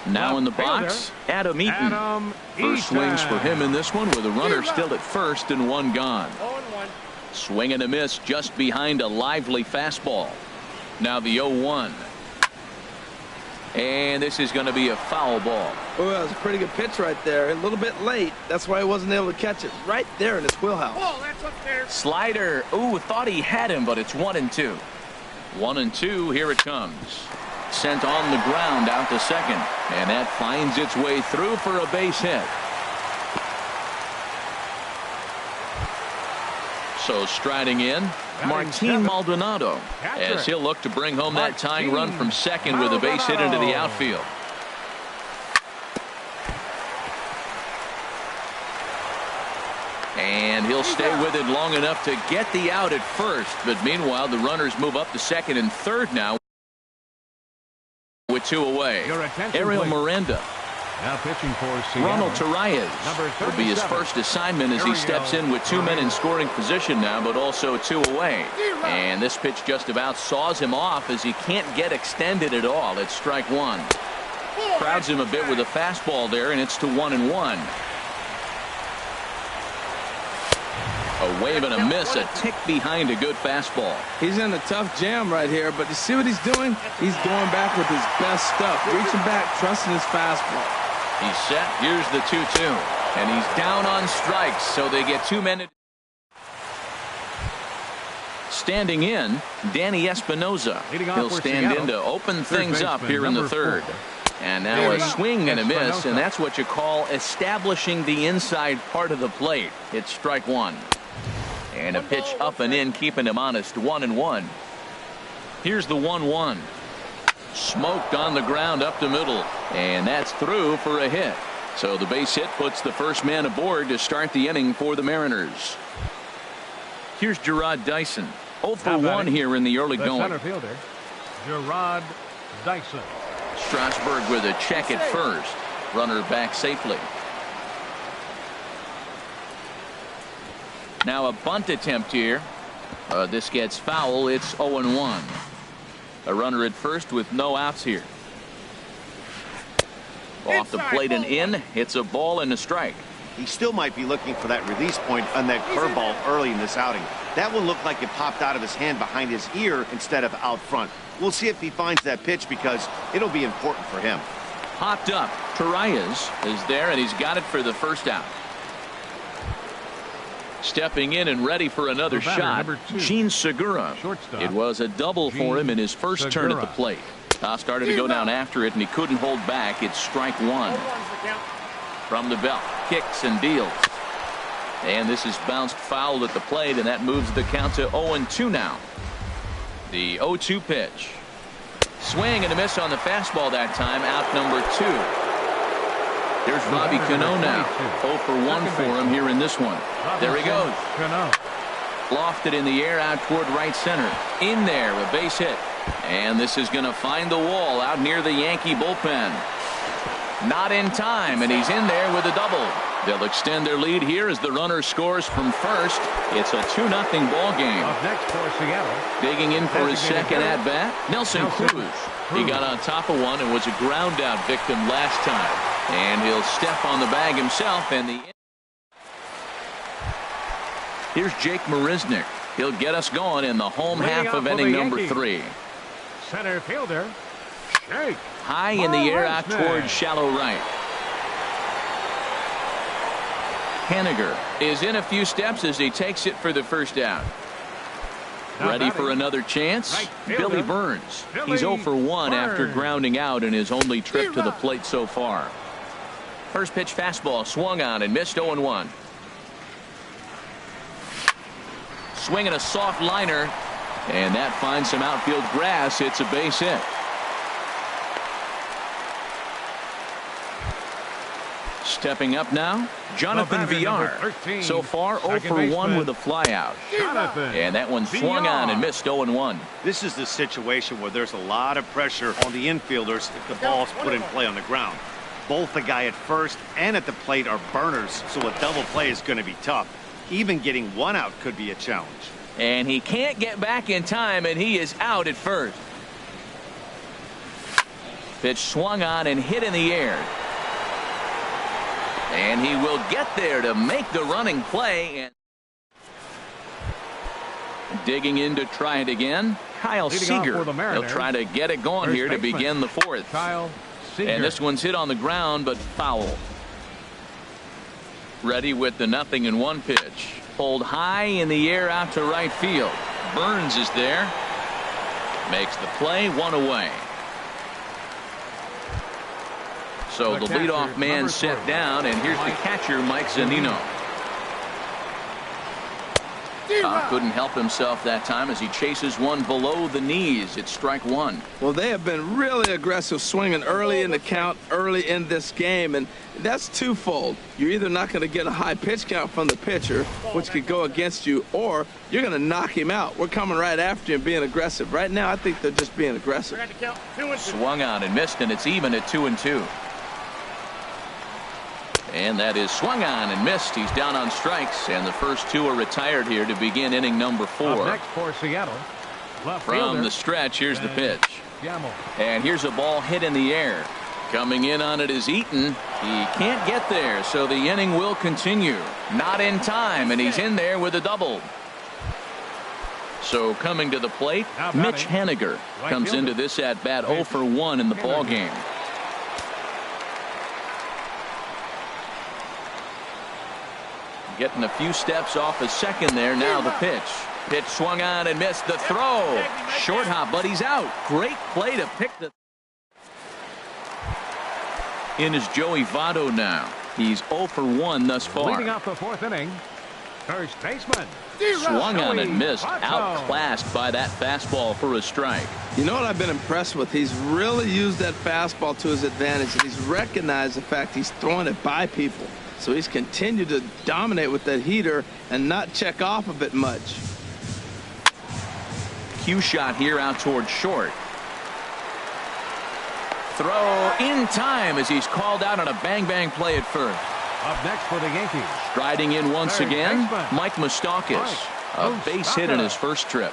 Now in the box, Adam Eaton. First swings for him in this one with a runner still at first and one gone. Swing and a miss just behind a lively fastball. Now the 0-1. And this is going to be a foul ball. Oh, that was a pretty good pitch right there. A little bit late. That's why he wasn't able to catch it right there in his wheelhouse. Oh, that's up there. Slider. Ooh, thought he had him, but it's 1-2. 1-2. Here it comes. Sent on the ground out to second. And that finds its way through for a base hit. So striding in, Martin Maldonado, as he'll look to bring home that tying run from second with a base hit into the outfield. And he'll stay with it long enough to get the out at first. But meanwhile, the runners move up to second and third now with two away. Ariel Miranda. Now pitching for Seattle. Ronald Torreyes will be his first assignment as he steps in with two men in scoring position now, but also two away. And this pitch just about saws him off as he can't get extended at all. It's strike one. Crowds him a bit with a fastball there, and it's to 1-1. A wave and a miss, a tick behind a good fastball. He's in a tough jam right here, but you see what he's doing? He's going back with his best stuff, reaching back, trusting his fastball. He's set. Here's the 2-2. And he's down on strikes, so they get two men. Standing in, Danny Espinoza. He'll stand in to open things up here in the third. And now a swing and a miss, and that's what you call establishing the inside part of the plate. It's strike one. And a pitch up and in, keeping him honest. 1-1. Here's the 1-1. Smoked on the ground up the middle, and that's through for a hit. So the base hit puts the first man aboard to start the inning for the Mariners. Here's Gerard Dyson. 0 for 1 here in the early going. Center fielder, Gerard Dyson. Strasburg with a check at first. Runner back safely. Now a bunt attempt here. This gets foul. It's 0-1. A runner at first with no outs here. Off the plate and in. It's a ball and a strike. He still might be looking for that release point on that curveball early in this outing. That one looked like it popped out of his hand behind his ear instead of out front. We'll see if he finds that pitch because it'll be important for him. Popped up. Torreyes is there, and he's got it for the first out. Stepping in and ready for another shot, Gene Segura. Shortstop. It was a double for him in his first turn at the plate. Started to go down after it, and he couldn't hold back. It's strike one. From the belt, kicks and deals. And this is bounced foul at the plate, and that moves the count to 0-2 now. The 0-2 pitch. Swing and a miss on the fastball that time. Out number 2. Here's Robbie Cano now. 0 for 1 for him here in this one. There he goes. Lofted in the air out toward right center. In there, a base hit. And this is going to find the wall out near the Yankee bullpen. Not in time, and he's in there with a double. They'll extend their lead here as the runner scores from first. It's a 2-0 ball game. Up next for Seattle. Digging in for his second at bat, Nelson Cruz. He got on top of one and was a ground out victim last time. And he'll step on the bag himself. And here's Jake Marisnick. He'll get us going in the home half of inning number 3. Center fielder, Jake. High in the air out towards shallow right. Henniger is in a few steps as he takes it for the first out. Ready for another chance? Billy Burns. He's 0 for 1 after grounding out in his only trip to the plate so far. First pitch fastball swung on and missed. 0-1. Swinging a soft liner, and that finds some outfield grass. It's a base hit. Stepping up now, Jonathan Villar. So far 0 for 1 with a flyout. And that one swung on and missed. 0-1. This is the situation where there's a lot of pressure on the infielders if the ball's put in play on the ground. Both the guy at first and at the plate are burners, so a double play is going to be tough. Even getting one out could be a challenge. And he can't get back in time, and he is out at first. Pitch swung on and hit in the air. And he will get there to make the running play. And digging in to try it again, Kyle Seager. He'll try to get it going here to begin the fourth. Kyle Seager. And this one's hit on the ground, but foul. Ready with the 0-1 pitch. Pulled high in the air out to right field. Burns is there. Makes the play, one away. So the leadoff man set down, and here's the catcher, Mike Zunino. Couldn't help himself that time as he chases one below the knees. It's strike one. Well, they have been really aggressive swinging early in the count, early in this game, and that's twofold. You're either not going to get a high pitch count from the pitcher, which could go against you, or you're going to knock him out. We're coming right after you and being aggressive. Right now, I think they're just being aggressive. Swung on and missed, and it's even at 2-2. And that is swung on and missed. He's down on strikes, and the first two are retired here to begin inning number 4. Up next for Seattle. From the stretch, here's the pitch. And here's a ball hit in the air. Coming in on it is Eaton. He can't get there, so the inning will continue. Not in time, and he's in there with a double. So coming to the plate, Mitch Haniger comes into this at bat 0 for 1 in the ball game. Getting a few steps off a second there. Now the pitch. Pitch swung on and missed. The throw. Short hop, but he's out. Great play to pick the. In is Joey Votto now. He's 0 for 1 thus far. Leading off the fourth inning, first baseman. Swung on and missed. Outclassed by that fastball for a strike. You know what I've been impressed with? He's really used that fastball to his advantage, and he's recognized the fact he's throwing it by people. So he's continued to dominate with that heater and not check off of it much. Cue shot here out toward short. Throw in time as he's called out on a bang-bang play at first. Up next for the Yankees. Striding in once again, Mike Moustakas. A base hit in his first trip.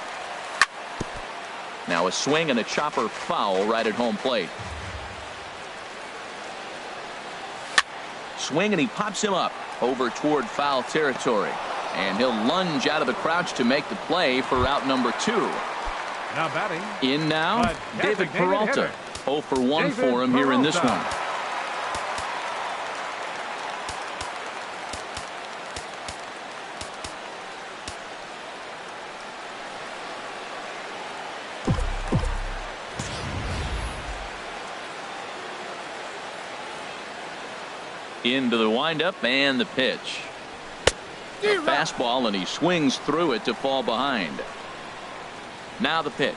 Now a swing and a chopper foul right at home plate. Swing, and he pops him up over toward foul territory. And he'll lunge out of the crouch to make the play for out number 2. Now batting. In now, David Peralta. 0 for 1 for him here in this one. Into the windup and the pitch. A fastball, and he swings through it to fall behind. Now the pitch.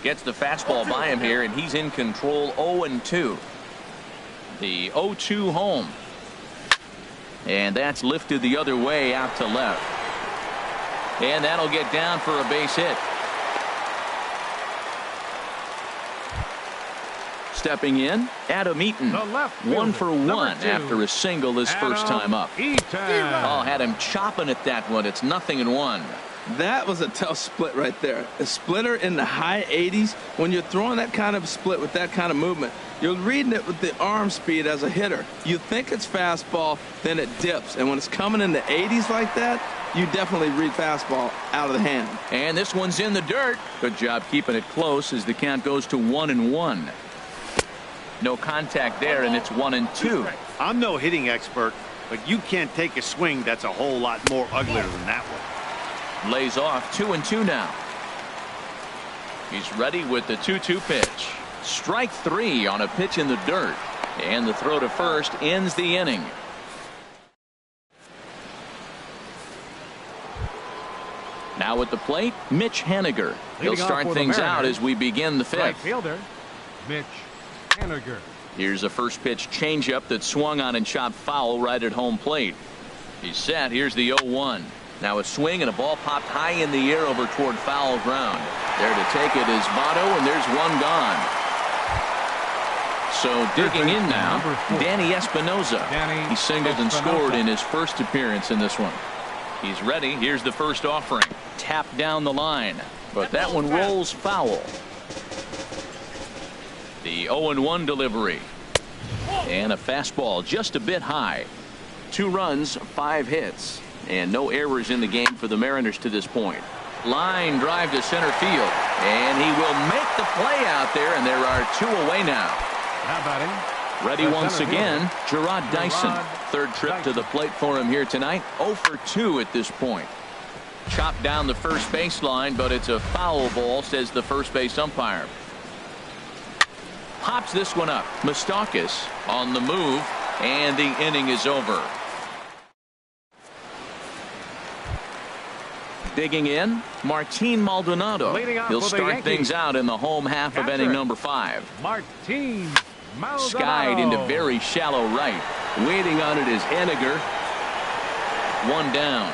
Gets the fastball by him here, and he's in control. 0-2. The 0-2 home. And that's lifted the other way out to left. And that'll get down for a base hit. Stepping in, Adam Eaton. 1 for 1 after a single his first time up. Oh, had him chopping at that one. It's 0-1. That was a tough split right there. A splitter in the high 80s. When you're throwing that kind of split with that kind of movement, you're reading it with the arm speed as a hitter. You think it's fastball, then it dips. And when it's coming in the 80s like that, you definitely read fastball out of the hand. And this one's in the dirt. Good job keeping it close as the count goes to 1-1. No contact there, and it's 1-2. I'm no hitting expert, but you can't take a swing that's a whole lot more uglier than that one. Lays off. 2-2 now. He's ready with the 2-2 pitch. Strike 3 on a pitch in the dirt. And the throw to first ends the inning. Now at the plate, Mitch Haniger. He'll start things out as we begin the fifth. Right fielder, Mitch Haniger. Here's a first pitch changeup that swung on and chopped foul right at home plate. He's set. Here's the 0-1. Now a swing and a ball popped high in the air over toward foul ground. There to take it is Votto, and there's one gone. So digging in now, Danny Espinoza. He singled and scored in his first appearance in this one. He's ready. Here's the first offering. Tap down the line, but that one rolls foul. The 0-1 delivery. And a fastball just a bit high. 2 runs, 5 hits, and no errors in the game for the Mariners to this point. Line drive to center field, and he will make the play out there, and there are 2 away now. Now batting. Ready once again, Gerard Dyson. Third trip to the plate for him here tonight. 0 for 2 at this point. Chopped down the first baseline, but it's a foul ball, says the first base umpire. Pops this one up. Moustakas on the move, and the inning is over. Digging in, Martin Maldonado. He'll start things out in the home half of inning number 5. Martin Maldonado. Skied into very shallow right. Waiting on it is Henniger. 1 down.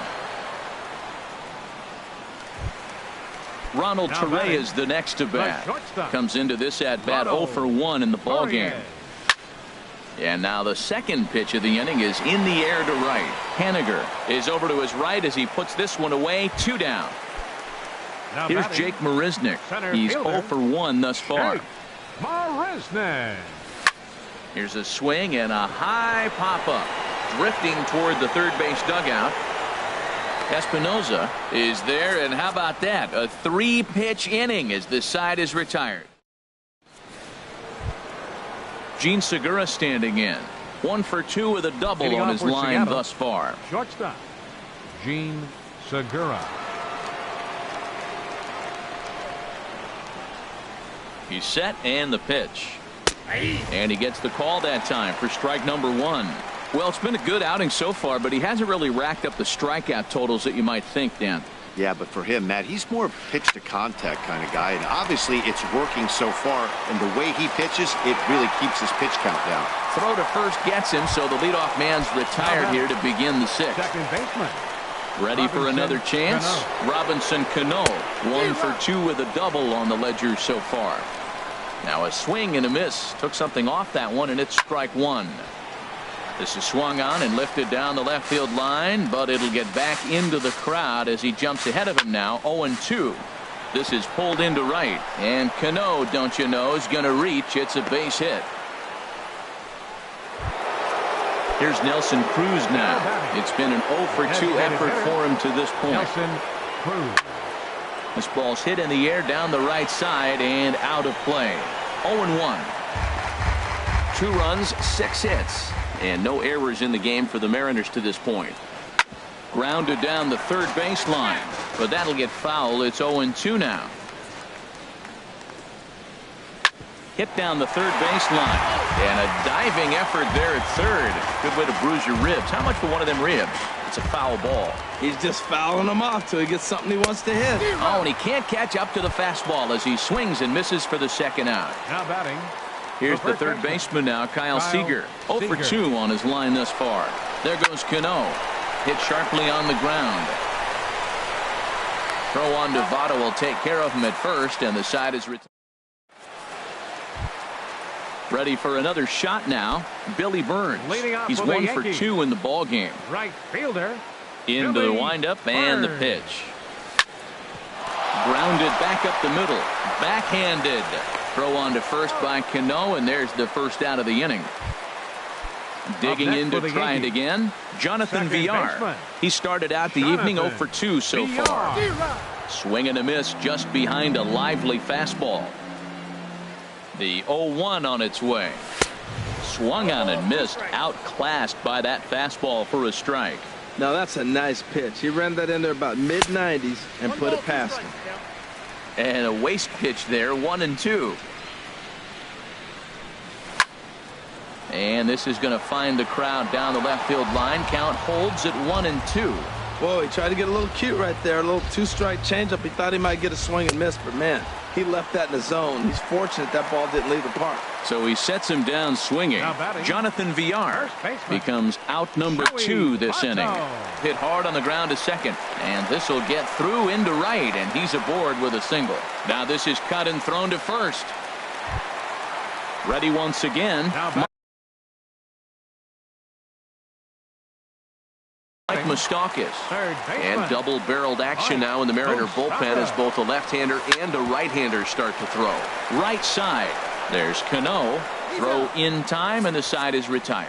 Ronald Torre is the next to bat. Comes into this at bat 0 for 1 in the ball game. And now the second pitch of the inning is in the air to right. Henniger is over to his right as he puts this one away. 2 down. Here's Jake Marisnick. He's 0 for 1 thus far. Marisnick. Here's a swing and a high pop-up. Drifting toward the third base dugout. Espinoza is there, and how about that? A 3-pitch inning as this side is retired. Gene Segura standing in. 1 for 2 with a double on his line thus far. Shortstop, Gene Segura. He's set, and the pitch. And he gets the call that time for strike number 1. Well, it's been a good outing so far, but he hasn't really racked up the strikeout totals that you might think, Dan. Yeah, but for him, Matt, he's more pitch to contact kind of guy, and obviously it's working so far, and the way he pitches, it really keeps his pitch count down. Throw to first gets him, so the leadoff man's retired here to begin the 6th. Second baseman. Ready for another chance? Robinson Cano, 1 for 2 with a double on the ledger so far. Now a swing and a miss. Took something off that one, and it's strike 1. This is swung on and lifted down the left field line, but it'll get back into the crowd as he jumps ahead of him now. 0-2. This is pulled into right, and Cano, don't you know, is going to reach. It's a base hit. Here's Nelson Cruz now. It's been an 0 for 2 effort for him to this point. Nelson Cruz. This ball's hit in the air down the right side and out of play. 0-1. 2 runs, 6 hits. And no errors in the game for the Mariners to this point. Grounded down the third baseline, but that'll get foul. It's 0-2 now. Hit down the third baseline, and a diving effort there at third. Good way to bruise your ribs. How much for one of them ribs? It's a foul ball. He's just fouling them off till he gets something he wants to hit. Oh, and he can't catch up to the fastball as he swings and misses for the second out. Now batting. Here's the third baseman now, Kyle Seager. 0 for 2 on his line thus far. There goes Cano. Hit sharply on the ground. Throw on to Votto will take care of him at first, and the side is retired. Ready for another shot now. Billy Burns. He's 1 for 2 in the ball game. Right fielder. Into the windup and the pitch. Grounded back up the middle. Backhanded. Throw on to first by Cano, and there's the first out of the inning. Digging in to try it again, Jonathan Villar. He started out the evening 0 for 2 so far. Swing and a miss just behind a lively fastball. The 0-1 on its way. Swung on and missed, outclassed by that fastball for a strike. Now that's a nice pitch. He ran that in there about mid-90s and put it past him. And a waste pitch there, 1-2. And this is going to find the crowd down the left field line. Count holds at 1-2. Whoa, he tried to get a little cute right there. A little 2-strike changeup. He thought he might get a swing and miss, but man, he left that in the zone. He's fortunate that ball didn't leave the park. So he sets him down swinging. Jonathan Villar becomes out number 2 this inning. Hit hard on the ground to second, and this will get through into right, and he's aboard with a single. Now this is cut and thrown to first. Ready once again. Mike Moustakas. And double-barreled action now in the Mariner bullpen as both a left-hander and a right-hander start to throw. Right side. There's Cano. Throw in time, and the side is retired.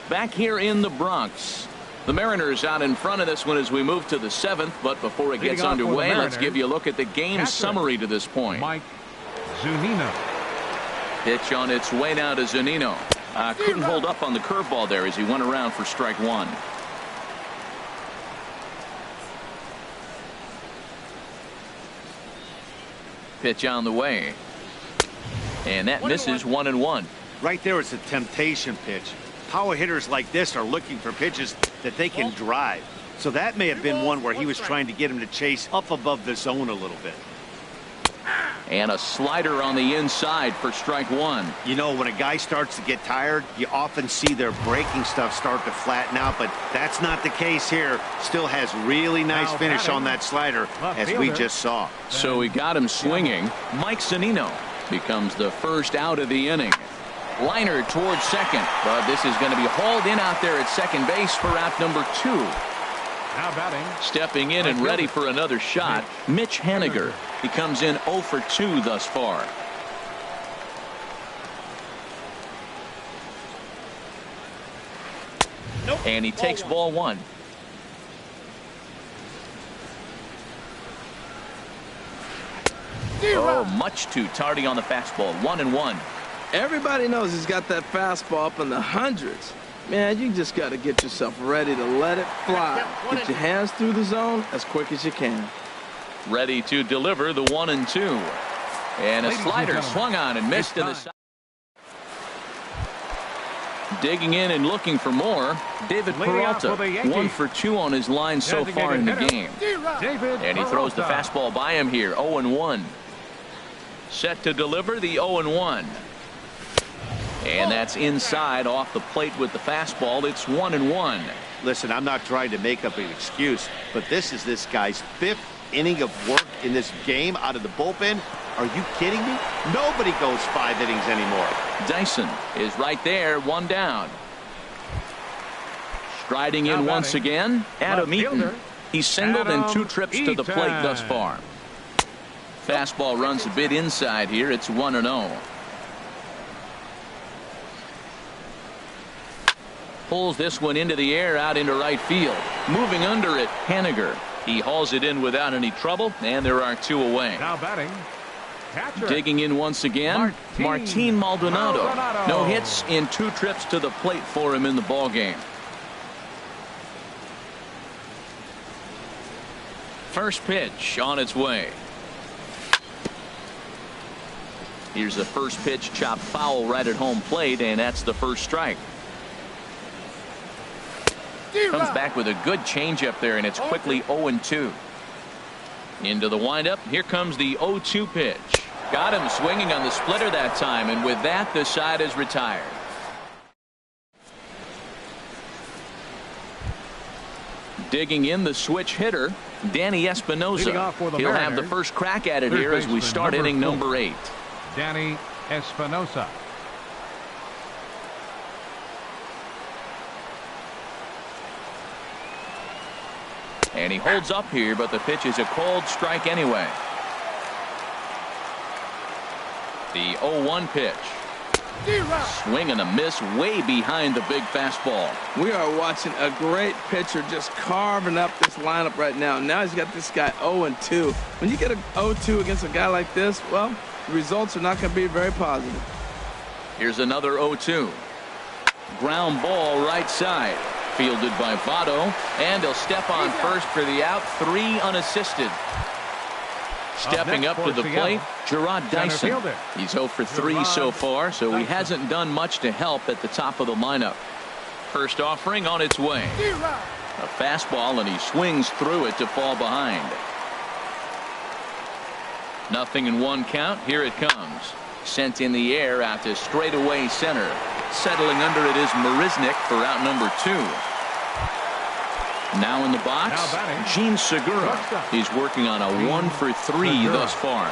Back here in the Bronx. The Mariners out in front of this one as we move to the 7th, but before it gets underway, let's give you a look at the game summary to this point. Mike Zunino. Pitch on its way now to Zunino. Couldn't hold up on the curveball there as he went around for strike one. Pitch on the way. And that misses 1-1. Right there, it's a temptation pitch. Power hitters like this are looking for pitches that they can drive. So that may have been one where he was trying to get him to chase up above the zone a little bit. And a slider on the inside for strike one. You know, when a guy starts to get tired, you often see their breaking stuff start to flatten out, but that's not the case here. Still has really nice finish on that slider, as we just saw. So we got him swinging. Mike Zunino becomes the first out of the inning. Liner towards second, but this is going to be hauled in out there at second base for out number 2. Now batting. Stepping in and ready for another shot, Mitch Haniger. He comes in 0 for 2 thus far. And he takes ball one. Oh, much too tardy on the fastball. 1-1. Everybody knows he's got that fastball up in the hundreds. Man, you just got to get yourself ready to let it fly. Get your hands through the zone as quick as you can. Ready to deliver the 1-2. And a slider swung on and missed to the side. Digging in and looking for more, David Peralta. 1 for 2 on his line so far in the game. And he throws the fastball by him here. 0-1. Set to deliver the 0-1. And that's inside off the plate with the fastball. It's 1-1. Listen, I'm not trying to make up an excuse, but this is this guy's 5th inning of work in this game out of the bullpen. Are you kidding me? Nobody goes 5 innings anymore. Dyson is right there, 1 down. Striding in once again, Adam Eaton. He's singled in 2 trips to the plate thus far. Fastball runs a bit inside here. It's 1-0. Pulls this one into the air out into right field. Moving under it, Haniger. He hauls it in without any trouble, and there are 2 away. Now batting. Catcher. Digging in once again, Martin Maldonado. No hits in 2 trips to the plate for him in the ballgame. First pitch on its way. Here's the first pitch, chopped foul right at home plate, and that's the first strike. Comes back with a good changeup there, and it's quickly 0-2. Into the windup. Here comes the 0-2 pitch. Got him swinging on the splitter that time, and with that, the side is retired. Digging in the switch hitter, Danny Espinosa. He'll have the first crack at it here as we start inning number 8. Danny Espinosa. And he holds up here, but the pitch is a cold strike anyway. The 0-1 pitch. Swing and a miss way behind the big fastball. We are watching a great pitcher just carving up this lineup right now. Now he's got this guy 0-2. When you get a 0-2 against a guy like this, well, the results are not going to be very positive. Here's another 0-2. Ground ball right side. Fielded by Votto, and he'll step on first for the out. 3 unassisted. Stepping up to the plate, Gerard Dyson. He's 0 for 3 so far, so he hasn't done much to help at the top of the lineup. First offering on its way. A fastball, and he swings through it to fall behind. 0-1 count. Here it comes. Sent in the air out to straightaway center. Settling under it is Marisnik for out number 2. Now in the box, Now batting. Gene Segura. He's working on a 1-for-3 thus far.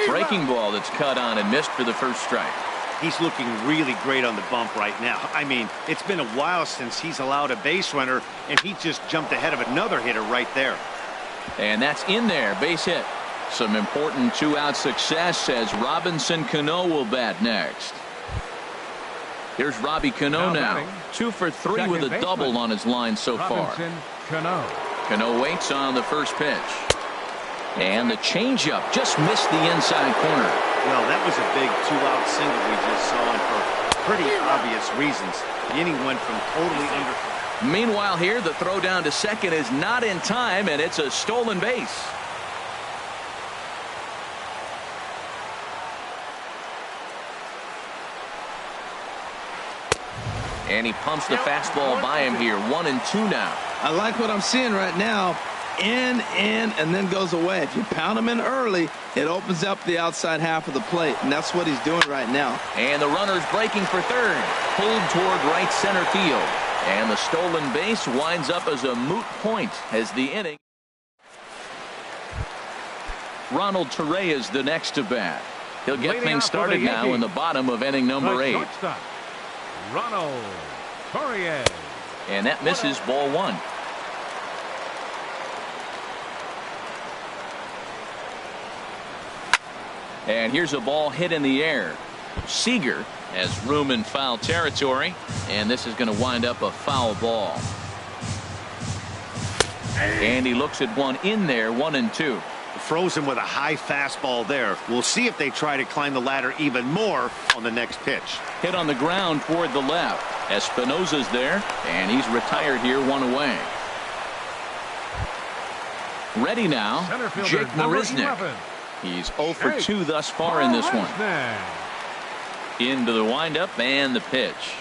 Breaking ball that's cut on and missed for the first strike. He's looking really great on the bump right now. I mean, it's been a while since he's allowed a base runner, and he just jumped ahead of another hitter right there. And that's in there, base hit. Some important two-out success as Robinson Cano will bat next. Here's Robbie Cano now. 2 for 3 with a double on his line so far. Cano waits on the first pitch. And the changeup just missed the inside corner. Well, that was a big two-out single we just saw, and for pretty obvious reasons. The inning went from totally under. Meanwhile here, the throw down to second is not in time, and it's a stolen base. And he pumps the fastball by him here. 1-2 now. I like what I'm seeing right now. In, and then goes away. If you pound him in early, it opens up the outside half of the plate, and that's what he's doing right now. And the runner's breaking for third. Pulled toward right center field. And the stolen base winds up as a moot point as the inning. Ronald Torreyes is the next to bat. He'll get things started now in the bottom of inning number 8. Ronald Torreyes. And that misses ball 1. And here's a ball hit in the air. Seager has room in foul territory, and this is going to wind up a foul ball. And he looks at one in there. 1-2. Frozen with a high fastball there. We'll see if they try to climb the ladder even more on the next pitch. Hit on the ground toward the left. Espinosa's there, and he's retired here, 1 away. Ready now, Jake Marisnick. He's 0 for 2 thus far in this one. Into the windup and the pitch.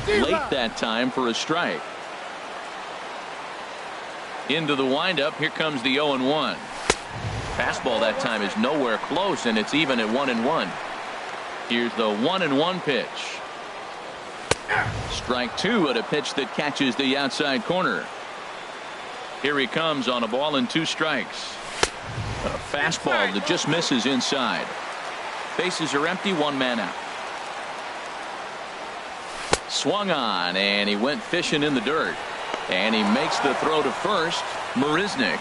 Late that time for a strike. Into the windup. Here comes the 0-1. Fastball that time is nowhere close, and it's even at 1-1. Here's the 1-1 pitch. Strike 2 at a pitch that catches the outside corner. Here he comes on a ball and 2 strikes. A fastball that just misses inside. Bases are empty, 1 man out. Swung on, and he went fishing in the dirt. And he makes the throw to first. Marisnick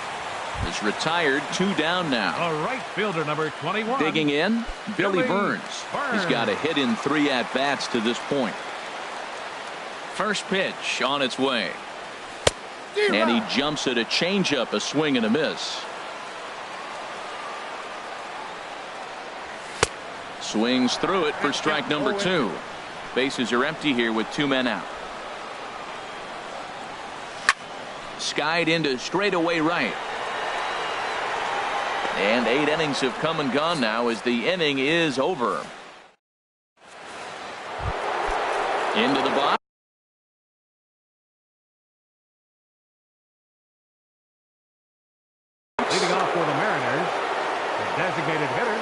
is retired, 2 down now. A right fielder, number 21. Digging in, Billy Burns. He's got a hit in 3 at-bats to this point. First pitch on its way. And he jumps at a changeup, a swing and a miss. Swings through it for strike number 2. Bases are empty here with 2 men out. Skied into straightaway right. And 8 innings have come and gone now as the inning is over. Into the box. Leading off for the Mariners, the designated hitter,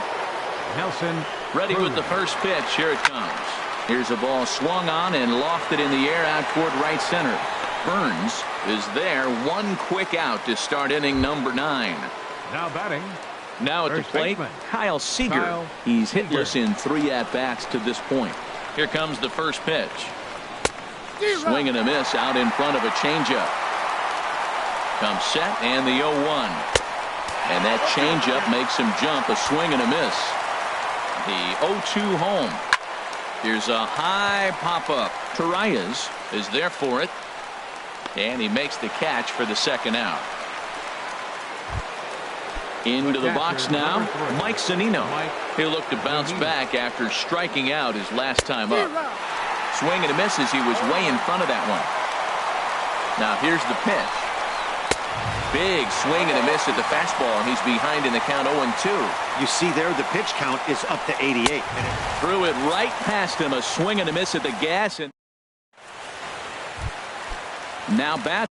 Nelson. Ready with the first pitch. Here it comes. Here's a ball swung on and lofted in the air out toward right center. Burns is there. 1 quick out to start inning number 9. Now batting. Now at the plate, Kyle Seager. He's hitless in 3 at-bats to this point. Here comes the first pitch. Swing and a miss out in front of a changeup. Comes set and the 0-1. And that changeup makes him jump. A swing and a miss. The 0-2 home. Here's a high pop-up. Torreyes is there for it. And he makes the catch for the second out. Into the box now, Mike Zunino. He'll look to bounce back after striking out his last time up. Swing and a miss as he was way in front of that one. Now here's the pitch. Big swing and a miss at the fastball, and he's behind in the count 0-2. You see there, the pitch count is up to 88. Threw it right past him, a swing and a miss at the gas. And now bat.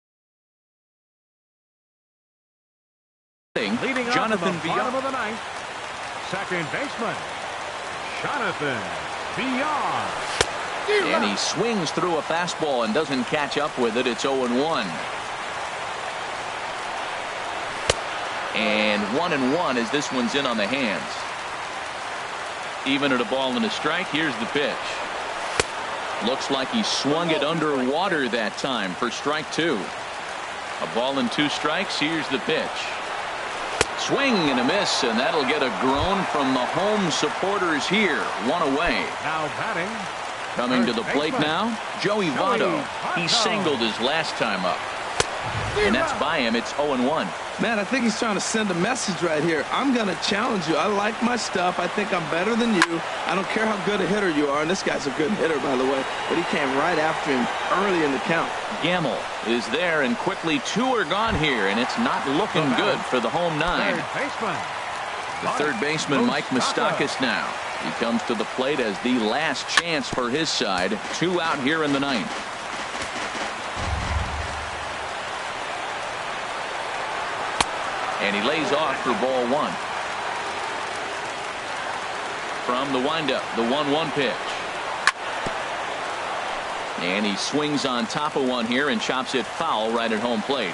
Leading Jonathan off the bottom of the 9th, second baseman, Jonathan Villar. And he swings through a fastball and doesn't catch up with it. It's 0-1. And 1-1 as this one's in on the hands. Even at a ball and a strike. Here's the pitch. Looks like he swung it underwater that time for strike 2. A ball and 2 strikes. Here's the pitch. Swing and a miss, and that'll get a groan from the home supporters here. 1 away. Now batting. Coming to the plate now, Joey Votto. He singled his last time up. And that's by him. It's 0-1. Man, I think he's trying to send a message right here. I'm going to challenge you. I like my stuff. I think I'm better than you. I don't care how good a hitter you are. And this guy's a good hitter, by the way. But he came right after him early in the count. Gamble is there, and quickly 2 are gone here, and it's not looking good for the home 9. The third baseman, Mike Moustakas now. He comes to the plate as the last chance for his side. 2 out here in the 9th. And he lays off for ball 1. From the windup, the 1-1 pitch. And he swings on top of one here and chops it foul right at home plate.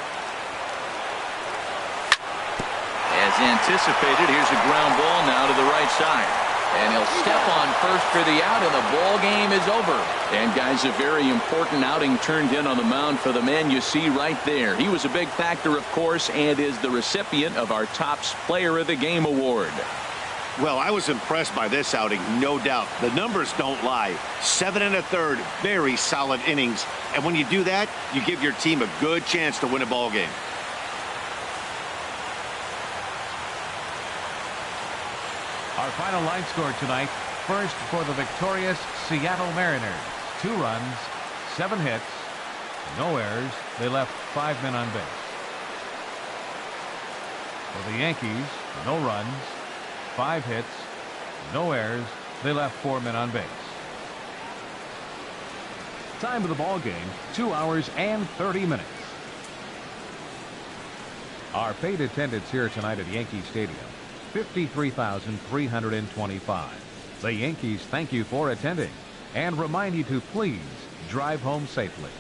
As anticipated, here's a ground ball now to the right side. And he'll step on first for the out, and the ball game is over. And guys, a very important outing turned in on the mound for the man you see right there. He was a big factor, of course, and is the recipient of our Topps Player of the Game award. Well, I was impressed by this outing, no doubt. The numbers don't lie. 7 1/3, very solid innings. And when you do that, you give your team a good chance to win a ball game. Our final line score tonight. First for the victorious Seattle Mariners. 2 runs, 7 hits, no errors. They left 5 men on base. For the Yankees, no runs, 5 hits, no errors. They left 4 men on base. Time of the ball game, 2 hours and 30 minutes. Our paid attendance here tonight at Yankee Stadium, 53,325. The Yankees thank you for attending and remind you to please drive home safely.